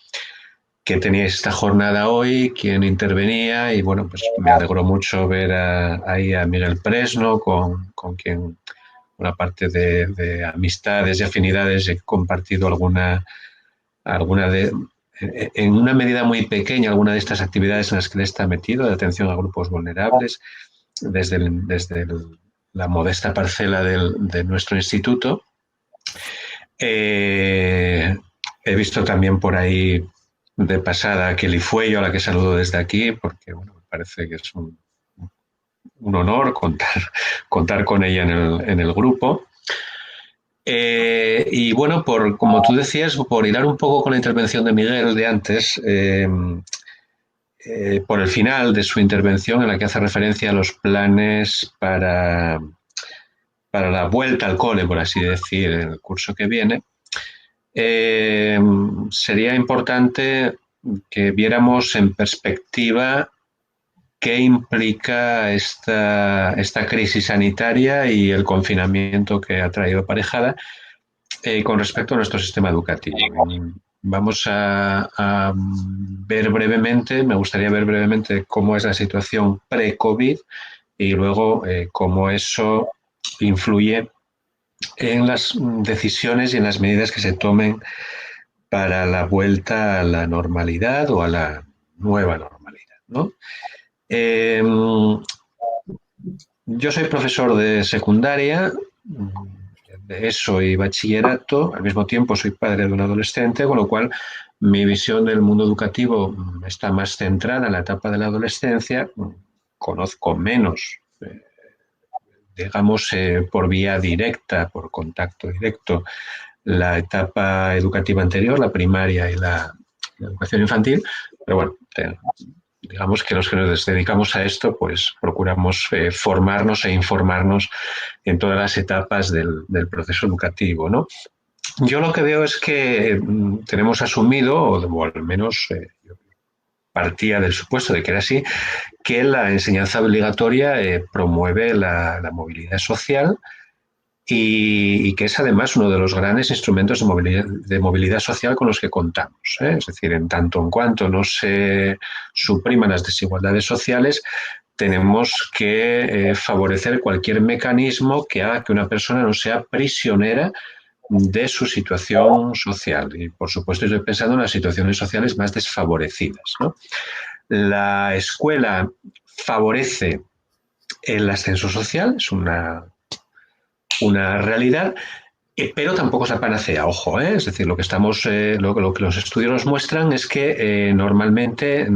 que teníais esta jornada hoy, quién intervenía, y bueno, pues me alegró mucho ver ahí a Miguel Presno, con quien, una parte de amistades y afinidades, he compartido en una medida muy pequeña, alguna de estas actividades en las que él está metido, de atención a grupos vulnerables, desde la modesta parcela de nuestro instituto. He visto también por ahí de pasada a Kelly Fuello, a la que saludo desde aquí, porque bueno, me parece que es un honor contar con ella en el grupo. Y bueno, como tú decías, por hilar un poco con la intervención de Miguel de antes, por el final de su intervención, en la que hace referencia a los planes para la vuelta al cole, por así decir, en el curso que viene, sería importante que viéramos en perspectiva qué implica esta crisis sanitaria y el confinamiento que ha traído aparejada con respecto a nuestro sistema educativo. Vamos a ver brevemente, me gustaría ver brevemente cómo es la situación pre-COVID y luego cómo eso influye en las decisiones y en las medidas que se tomen para la vuelta a la normalidad o a la nueva normalidad, ¿no? Yo soy profesor de secundaria, de ESO y bachillerato, al mismo tiempo soy padre de un adolescente, con lo cual mi visión del mundo educativo está más centrada en la etapa de la adolescencia, conozco menos, digamos, por vía directa, por contacto directo, la etapa educativa anterior, la primaria y la educación infantil, pero bueno, digamos que los que nos dedicamos a esto, pues procuramos formarnos e informarnos en todas las etapas del proceso educativo, ¿no? Yo lo que veo es que tenemos asumido, o al menos yo partía del supuesto de que era así, que la enseñanza obligatoria promueve la movilidad social y que es además uno de los grandes instrumentos de movilidad social con los que contamos. Es decir, en tanto en cuanto no se supriman las desigualdades sociales, tenemos que favorecer cualquier mecanismo que haga que una persona no sea prisionera de su situación social. Y, por supuesto, estoy pensando en las situaciones sociales más desfavorecidas, ¿no? La escuela favorece el ascenso social, es una realidad, pero tampoco es la panacea, ojo, ¿eh? Es decir, lo que los estudios nos muestran es que normalmente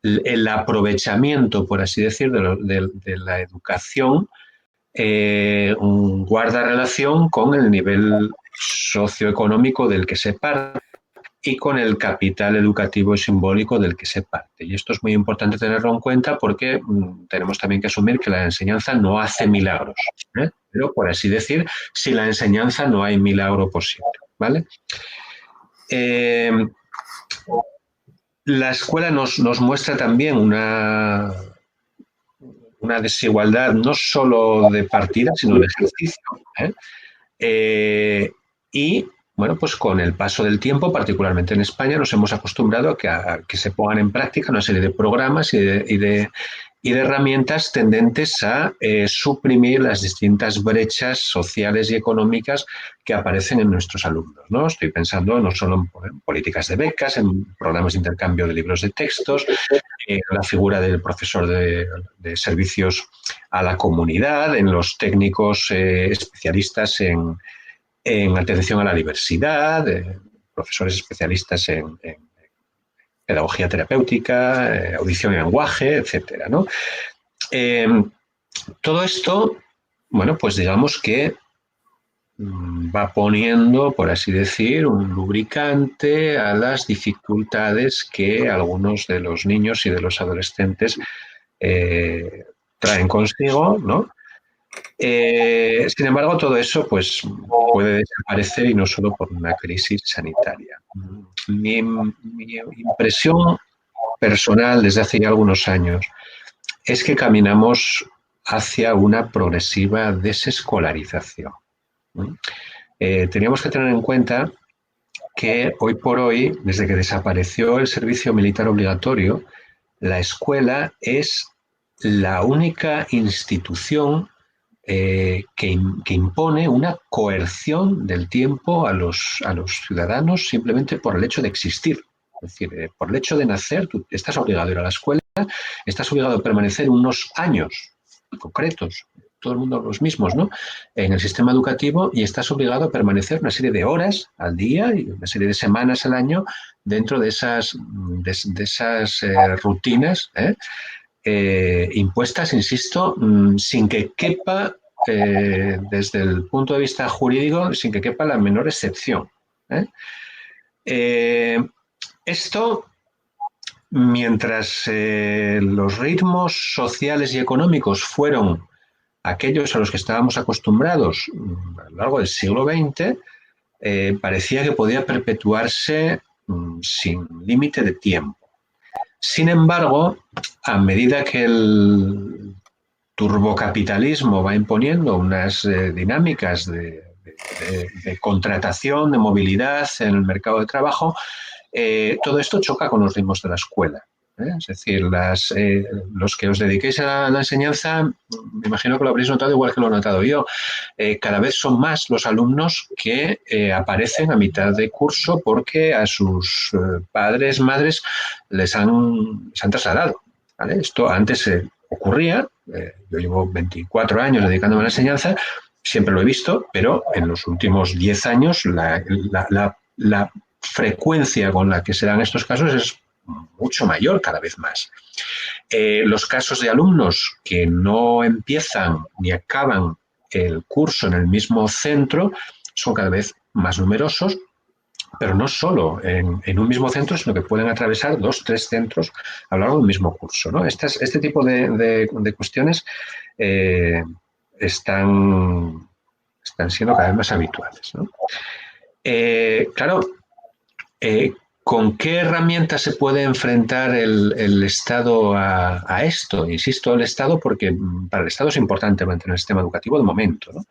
el aprovechamiento, por así decir, de la educación guarda relación con el nivel socioeconómico del que se parte y con el capital educativo y simbólico del que se parte. Y esto es muy importante tenerlo en cuenta porque tenemos también que asumir que la enseñanza no hace milagros, ¿eh? Pero, por así decir, sin la enseñanza no hay milagro posible, ¿vale? La escuela nos muestra también una desigualdad no solo de partida, sino de ejercicio, ¿eh? Y bueno, pues con el paso del tiempo, particularmente en España, nos hemos acostumbrado a que se pongan en práctica una serie de programas y de herramientas tendentes a suprimir las distintas brechas sociales y económicas que aparecen en nuestros alumnos, ¿no? Estoy pensando no solo en políticas de becas, en programas de intercambio de libros de textos, la figura del profesor de servicios a la comunidad, en los técnicos especialistas en atención a la diversidad, profesores especialistas en pedagogía terapéutica, audición y lenguaje, etcétera, ¿no? Todo esto, bueno, pues digamos que va poniendo, por así decir, un lubricante a las dificultades que algunos de los niños y de los adolescentes traen consigo, ¿no? Sin embargo, todo eso pues, puede desaparecer y no solo por una crisis sanitaria. Mi impresión personal desde hace ya algunos años es que caminamos hacia una progresiva desescolarización. Teníamos que tener en cuenta que hoy por hoy, desde que desapareció el servicio militar obligatorio, la escuela es la única institución que impone una coerción del tiempo a los ciudadanos simplemente por el hecho de existir. Es decir, por el hecho de nacer, tú estás obligado a ir a la escuela, estás obligado a permanecer unos años concretos, todo el mundo los mismos, ¿no? En el sistema educativo, y estás obligado a permanecer una serie de horas al día y una serie de semanas al año dentro de esas rutinas impuestas, insisto, sin que quepa, desde el punto de vista jurídico, sin que quepa la menor excepción. Esto, mientras los ritmos sociales y económicos fueron aquellos a los que estábamos acostumbrados a lo largo del siglo XX, parecía que podía perpetuarse sin límite de tiempo. Sin embargo, a medida que el turbocapitalismo va imponiendo unas dinámicas de contratación, de movilidad en el mercado de trabajo, todo esto choca con los ritmos de la escuela. Es decir, los que os dediquéis a la enseñanza, me imagino que lo habréis notado igual que lo he notado yo. Cada vez son más los alumnos que aparecen a mitad de curso porque a sus padres, madres, les han trasladado, ¿vale? Esto antes ocurría, yo llevo 24 años dedicándome a la enseñanza, siempre lo he visto, pero en los últimos 10 años la frecuencia con la que se dan estos casos es mucho mayor cada vez más. Los casos de alumnos que no empiezan ni acaban el curso en el mismo centro son cada vez más numerosos, pero no solo en un mismo centro, sino que pueden atravesar 2, 3 centros a lo largo del mismo curso, ¿no? Este tipo de cuestiones están están siendo cada vez más habituales, ¿no? Claro, ¿con qué herramientas se puede enfrentar el Estado a esto? Insisto, el Estado, porque para el Estado es importante mantener el sistema educativo de momento, ¿no?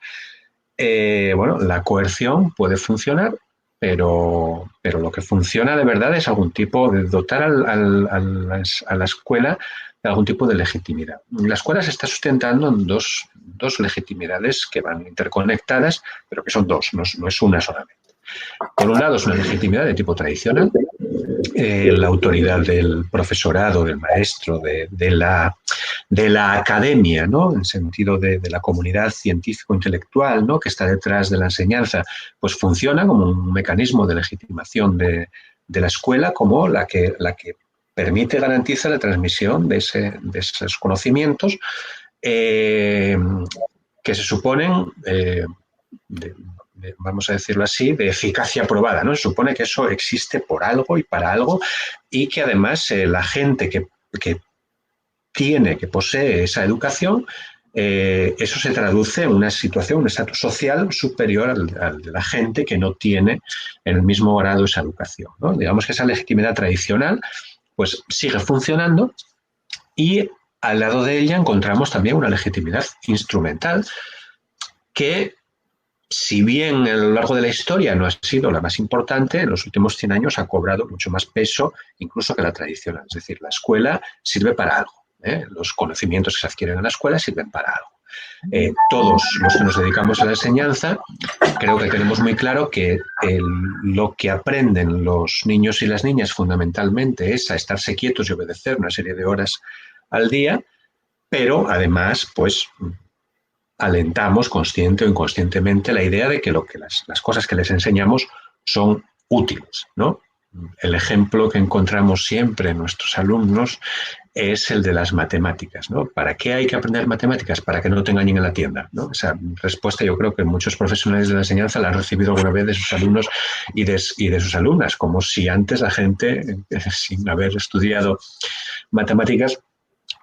Bueno, la coerción puede funcionar, pero lo que funciona de verdad es algún tipo de dotar a la escuela de algún tipo de legitimidad. La escuela se está sustentando en dos legitimidades que van interconectadas, pero que son dos, no es una solamente. Por un lado, es una legitimidad de tipo tradicional, la autoridad del profesorado, del maestro, de la academia, ¿no? En sentido de la comunidad científico-intelectual, ¿no? Que está detrás de la enseñanza, pues funciona como un mecanismo de legitimación de la escuela, como la que permite, garantiza la transmisión de esos conocimientos que se suponen vamos a decirlo así, de eficacia probada, ¿no? Se supone que eso existe por algo y para algo, y que además la gente que posee esa educación, eso se traduce en una situación, un estatus social superior al de la gente que no tiene en el mismo grado esa educación, ¿no? Digamos que esa legitimidad tradicional pues sigue funcionando, y al lado de ella encontramos también una legitimidad instrumental que, si bien a lo largo de la historia no ha sido la más importante, en los últimos 100 años ha cobrado mucho más peso incluso que la tradicional. Es decir, la escuela sirve para algo. Los conocimientos que se adquieren en la escuela sirven para algo. Todos los que nos dedicamos a la enseñanza creo que tenemos muy claro que lo que aprenden los niños y las niñas fundamentalmente es a estarse quietos y obedecer una serie de horas al día, pero además, pues, alentamos consciente o inconscientemente la idea de que las cosas que les enseñamos son útiles, ¿no? El ejemplo que encontramos siempre en nuestros alumnos es el de las matemáticas, ¿no? ¿Para qué hay que aprender matemáticas? Para que no te engañen en la tienda, ¿no? Esa respuesta yo creo que muchos profesionales de la enseñanza la han recibido alguna vez de sus alumnos y de sus alumnas, como si antes la gente, sin haber estudiado matemáticas,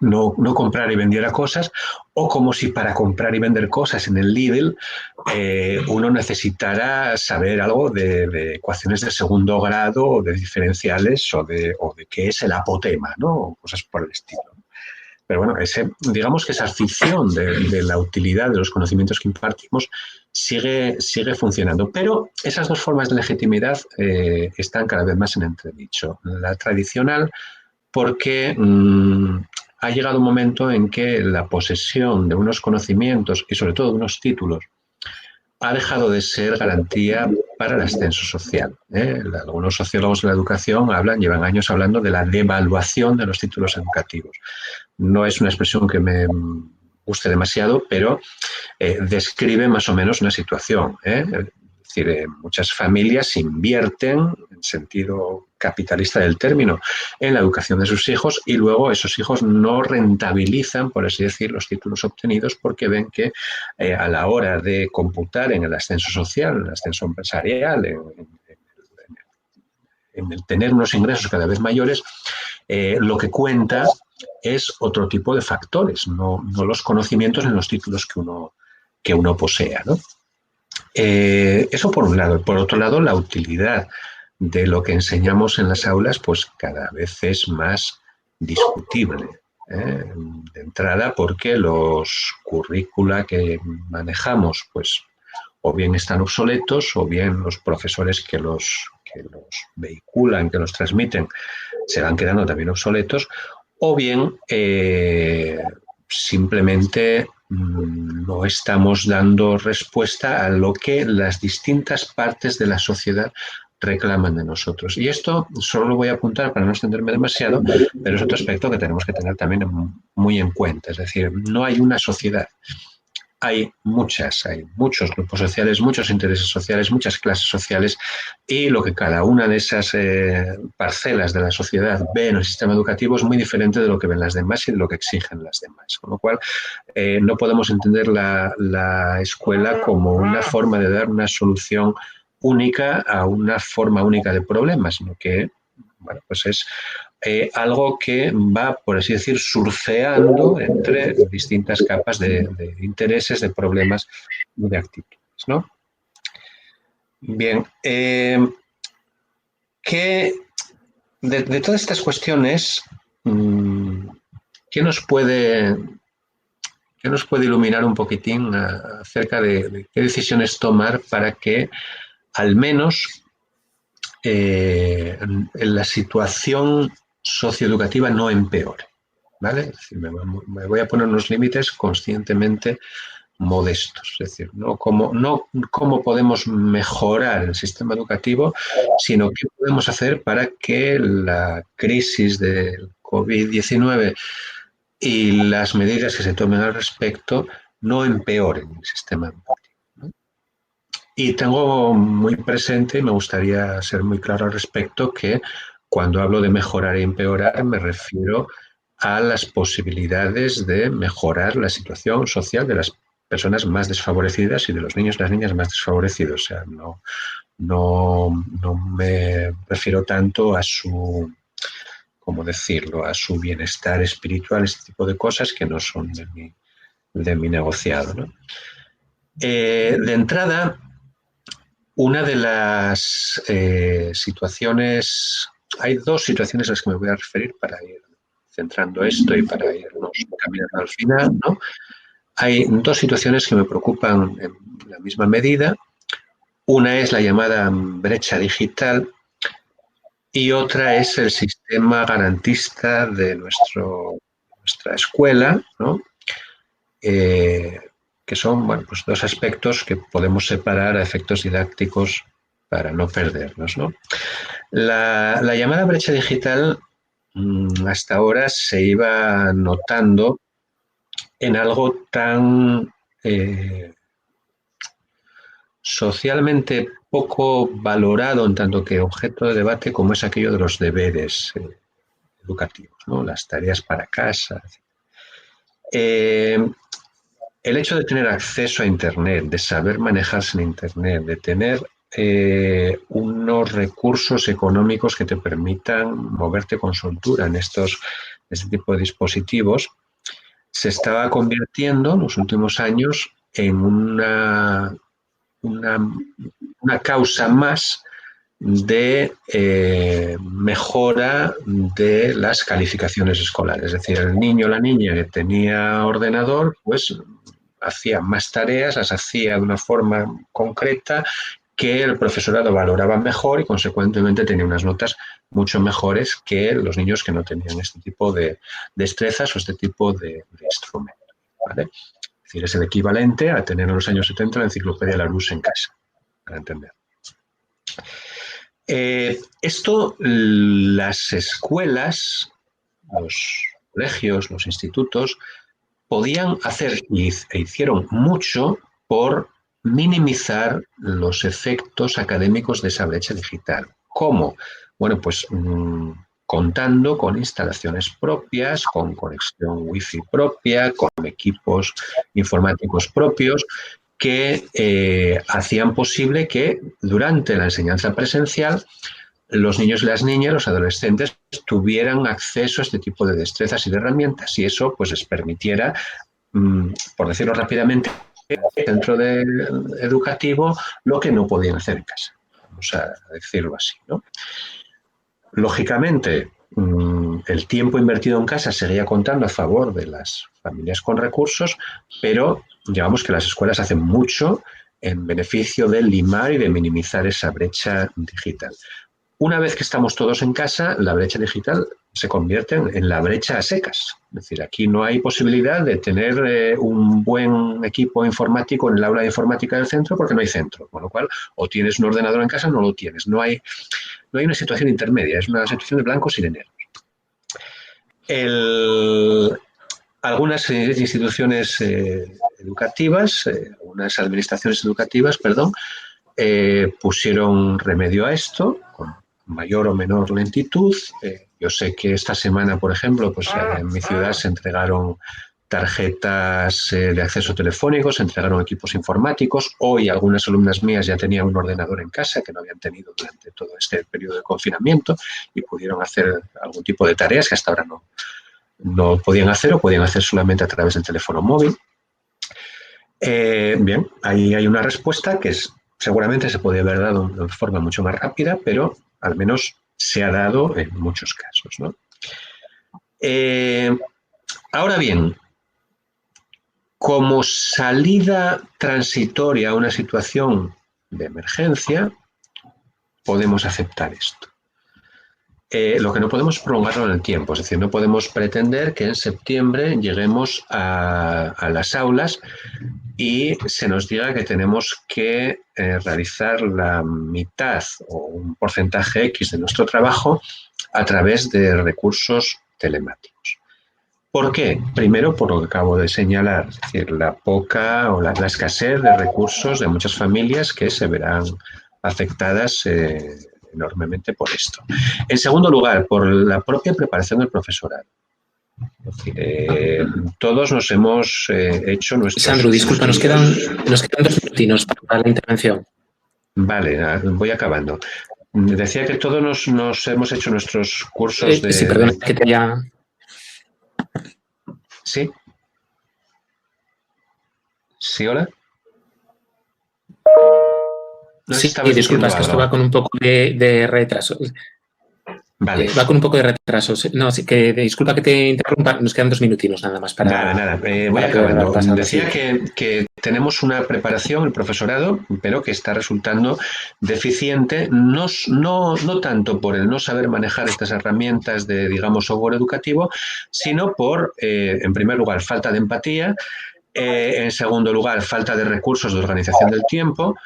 no comprara y vendiera cosas, o como si para comprar y vender cosas en el Lidl uno necesitara saber algo de ecuaciones de segundo grado, o de diferenciales, o de qué es el apotema, ¿no? O cosas por el estilo. Pero bueno, digamos que esa ficción de la utilidad de los conocimientos que impartimos sigue funcionando. Pero esas dos formas de legitimidad están cada vez más en entredicho. La tradicional, porque ha llegado un momento en que la posesión de unos conocimientos y sobre todo de unos títulos ha dejado de ser garantía para el ascenso social. Algunos sociólogos de la educación llevan años hablando de la devaluación de los títulos educativos. No es una expresión que me guste demasiado, pero describe más o menos una situación. Es decir, muchas familias invierten, en sentido capitalista del término, en la educación de sus hijos, y luego esos hijos no rentabilizan, por así decir, los títulos obtenidos, porque ven que a la hora de computar en el ascenso social, en el ascenso empresarial, en el tener unos ingresos cada vez mayores, lo que cuenta es otro tipo de factores, no los conocimientos en los títulos que uno posea, ¿no? Eso por un lado. Por otro lado, la utilidad de lo que enseñamos en las aulas, pues cada vez es más discutible. De entrada, porque los currícula que manejamos, pues o bien están obsoletos, o bien los profesores que los vehiculan, que los transmiten, se van quedando también obsoletos, o bien simplemente no estamos dando respuesta a lo que las distintas partes de la sociedad reclaman de nosotros. Y esto solo lo voy a apuntar para no extenderme demasiado, pero es otro aspecto que tenemos que tener también muy en cuenta. Es decir, no hay una sociedad. Hay muchos grupos sociales, muchos intereses sociales, muchas clases sociales, y lo que cada una de esas parcelas de la sociedad ve en el sistema educativo es muy diferente de lo que ven las demás y de lo que exigen las demás. Con lo cual, no podemos entender la escuela como una forma de dar una solución única a una forma única de problemas, sino que, bueno, pues es algo que va, por así decir, surfeando entre distintas capas de intereses, de problemas y de actitud. ¿no? Bien, de todas estas cuestiones, ¿qué nos puede iluminar un poquitín acerca de qué decisiones tomar para que al menos en la situación socioeducativa no empeore? ¿Vale? Es decir, me voy a poner unos límites conscientemente modestos, es decir, no cómo podemos mejorar el sistema educativo, sino qué podemos hacer para que la crisis del COVID-19 y las medidas que se tomen al respecto no empeoren el sistema educativo, ¿no? Y tengo muy presente, y me gustaría ser muy claro al respecto, que cuando hablo de mejorar e empeorar me refiero a las posibilidades de mejorar la situación social de las personas más desfavorecidas y de los niños y las niñas más desfavorecidos. O sea, no me refiero tanto a su, ¿cómo decirlo?, a su bienestar espiritual, este tipo de cosas que no son de mi negociado, ¿no? De entrada, una de las situaciones, hay dos situaciones a las que me voy a referir para ir centrando esto y para irnos caminando al final, ¿no? Hay dos situaciones que me preocupan en la misma medida. Una es la llamada brecha digital y otra es el sistema garantista de nuestra escuela, ¿no? Que son, bueno, pues dos aspectos que podemos separar a efectos didácticos para no perdernos, ¿no? La llamada brecha digital hasta ahora se iba notando en algo tan socialmente poco valorado en tanto que objeto de debate como es aquello de los deberes educativos, ¿no? Las tareas para casa. El hecho de tener acceso a Internet, de saber manejarse en Internet, de tener unos recursos económicos que te permitan moverte con soltura en este tipo de dispositivos, se estaba convirtiendo en los últimos años en una causa más de mejora de las calificaciones escolares. Es decir, el niño o la niña que tenía ordenador, pues hacía más tareas, las hacía de una forma concreta que el profesorado valoraba mejor y consecuentemente tenía unas notas mucho mejores que los niños que no tenían este tipo de destrezas o este tipo de instrumentos, ¿vale? Es decir, es el equivalente a tener en los años 70 la enciclopedia Larousse en casa, para entender. Esto, las escuelas, los colegios, los institutos, podían hacer e hicieron mucho por minimizar los efectos académicos de esa brecha digital. ¿Cómo? Bueno, pues contando con instalaciones propias, con conexión wifi propia, con equipos informáticos propios que hacían posible que durante la enseñanza presencial los niños y las niñas, los adolescentes, tuvieran acceso a este tipo de destrezas y de herramientas y eso pues les permitiera, por decirlo rápidamente, centro educativo lo que no podían hacer en casa. Vamos a decirlo así, ¿no? Lógicamente, el tiempo invertido en casa seguía contando a favor de las familias con recursos, pero digamos que las escuelas hacen mucho en beneficio de limar y de minimizar esa brecha digital. Una vez que estamos todos en casa, la brecha digital se convierte en la brecha a secas. Es decir, aquí no hay posibilidad de tener un buen equipo informático en el aula de informática del centro porque no hay centro. Con lo cual, o tienes un ordenador en casa o no lo tienes. No hay una situación intermedia, es una situación de blancos y de negros. Algunas instituciones educativas, algunas administraciones educativas, perdón, pusieron remedio a esto con mayor o menor lentitud. Yo sé que esta semana, por ejemplo, pues en mi ciudad se entregaron tarjetas de acceso telefónico, se entregaron equipos informáticos. Hoy algunas alumnas mías ya tenían un ordenador en casa que no habían tenido durante todo este periodo de confinamiento y pudieron hacer algún tipo de tareas que hasta ahora no podían hacer o podían hacer solamente a través del teléfono móvil. Bien, ahí hay una respuesta que seguramente se podría haber dado de forma mucho más rápida, pero al menos se ha dado en muchos casos, ¿no? Ahora bien, como salida transitoria a una situación de emergencia, podemos aceptar esto. Lo que no podemos prolongarlo en el tiempo, es decir, no podemos pretender que en septiembre lleguemos a las aulas y se nos diga que tenemos que realizar la mitad o un porcentaje X de nuestro trabajo a través de recursos telemáticos. ¿Por qué? Primero, por lo que acabo de señalar, es decir, la poca o la escasez de recursos de muchas familias que se verán afectadas enormemente por esto. En segundo lugar, por la propia preparación del profesorado. Es decir, todos nos hemos hecho nuestros...
Sandro, disculpa, nos quedan 2 minutinos para la intervención.
Vale, voy acabando. Decía que todos nos hemos hecho nuestros cursos de...
Sí, perdona que te haya...
¿Sí? ¿Sí, hola? No
Sí, disculpa, es que esto va con un poco de retraso.
Vale.
Va con un poco de retraso. No, sí, que disculpa que te interrumpa. Nos quedan 2 minutinos nada más para...
Nada. Voy acabando. Decía que tenemos una preparación, el profesorado, pero que está resultando deficiente, no tanto por el no saber manejar estas herramientas de, digamos, software educativo, sino por, en primer lugar, falta de empatía, en segundo lugar, falta de recursos de organización del tiempo,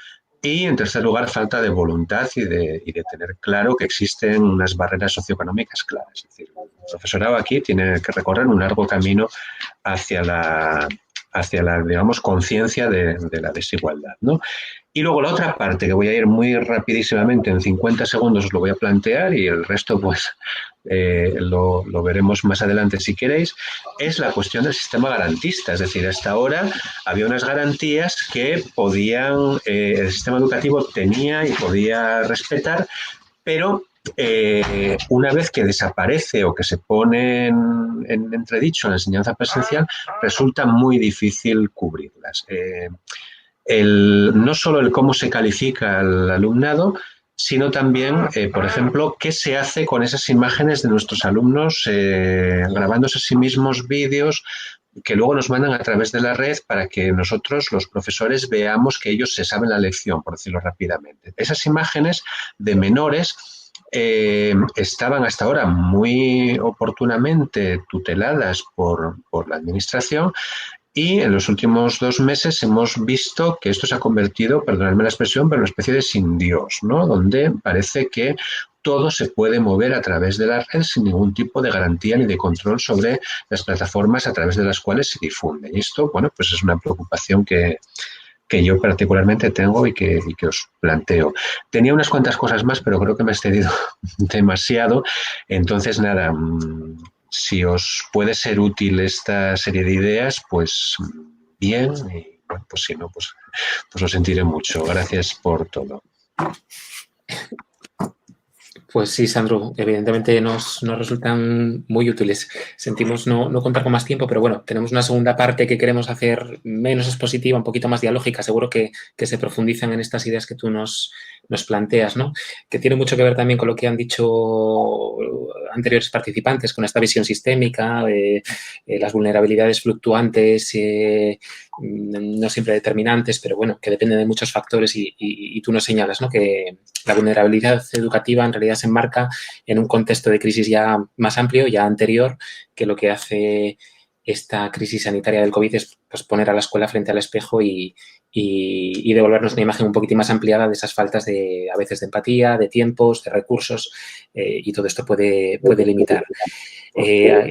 y, en tercer lugar, falta de voluntad y de tener claro que existen unas barreras socioeconómicas claras. Es decir, el profesorado aquí tiene que recorrer un largo camino hacia la digamos, conciencia de la desigualdad, ¿no? Y luego la otra parte, que voy a ir muy rapidísimamente, en 50 segundos os lo voy a plantear y el resto pues lo veremos más adelante si queréis, es la cuestión del sistema garantista. Es decir, hasta ahora había unas garantías que el sistema educativo tenía y podía respetar, pero una vez que desaparece o que se pone en entredicho la enseñanza presencial, resulta muy difícil cubrirlas. No solo el cómo se califica al alumnado, sino también, por ejemplo, qué se hace con esas imágenes de nuestros alumnos grabándose a sí mismos vídeos que luego nos mandan a través de la red para que nosotros, los profesores, veamos que ellos se saben la lección, por decirlo rápidamente. Esas imágenes de menores estaban hasta ahora muy oportunamente tuteladas por la administración, y en los últimos 2 meses hemos visto que esto se ha convertido, perdonadme la expresión, pero en una especie de sin Dios, ¿no? Donde parece que todo se puede mover a través de la red sin ningún tipo de garantía ni de control sobre las plataformas a través de las cuales se difunde. Y esto, bueno, pues es una preocupación que yo particularmente tengo y que os planteo. Tenía unas cuantas cosas más, pero creo que me he excedido demasiado. Entonces, nada, si os puede ser útil esta serie de ideas, pues bien, y bueno, pues si no, pues lo sentiré mucho. Gracias por todo.
Pues sí, Sandro, evidentemente nos resultan muy útiles. Sentimos no contar con más tiempo, pero bueno, tenemos una segunda parte que queremos hacer menos expositiva, un poquito más dialógica. Seguro que se profundizan en estas ideas que tú nos planteas, ¿no? Que tiene mucho que ver también con lo que han dicho anteriores participantes, con esta visión sistémica, las vulnerabilidades fluctuantes, no siempre determinantes, pero bueno, que dependen de muchos factores y tú nos señalas, ¿no? Que la vulnerabilidad educativa en realidad se enmarca en un contexto de crisis ya más amplio, ya anterior, que lo que hace esta crisis sanitaria del COVID es pues, poner a la escuela frente al espejo y devolvernos una imagen un poquitín más ampliada de esas faltas a veces de empatía, de tiempos, de recursos, y todo esto puede limitar.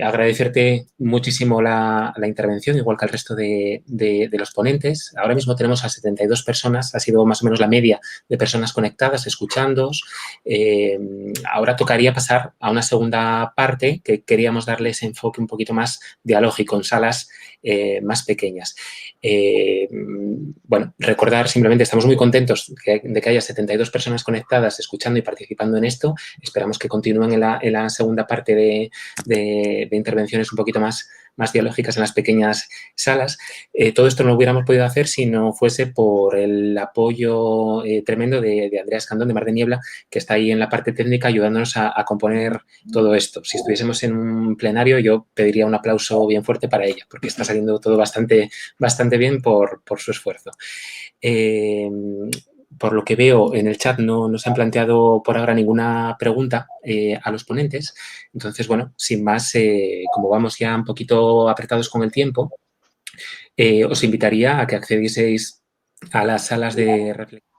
Agradecerte muchísimo la intervención, igual que al resto de los ponentes. Ahora mismo tenemos a 72 personas, ha sido más o menos la media de personas conectadas, escuchándoos. Ahora tocaría pasar a una segunda parte que queríamos darle ese enfoque un poquito más dialógico en salas más pequeñas. pequeñas. Bueno, recordar simplemente, estamos muy contentos de que haya 72 personas conectadas, escuchando y participando en esto. Esperamos que continúen en la segunda parte de intervenciones un poquito más dialógicas en las pequeñas salas. Todo esto no lo hubiéramos podido hacer si no fuese por el apoyo tremendo de Andrea Escandón, de Mar de Niebla, que está ahí en la parte técnica ayudándonos a componer todo esto. Si estuviésemos en un plenario, yo pediría un aplauso bien fuerte para ella, porque está saliendo todo bastante bien por su esfuerzo. Por lo que veo en el chat no se han planteado por ahora ninguna pregunta a los ponentes. Entonces, bueno, sin más, como vamos ya un poquito apretados con el tiempo, os invitaría a que accedieseis a las salas de reflexión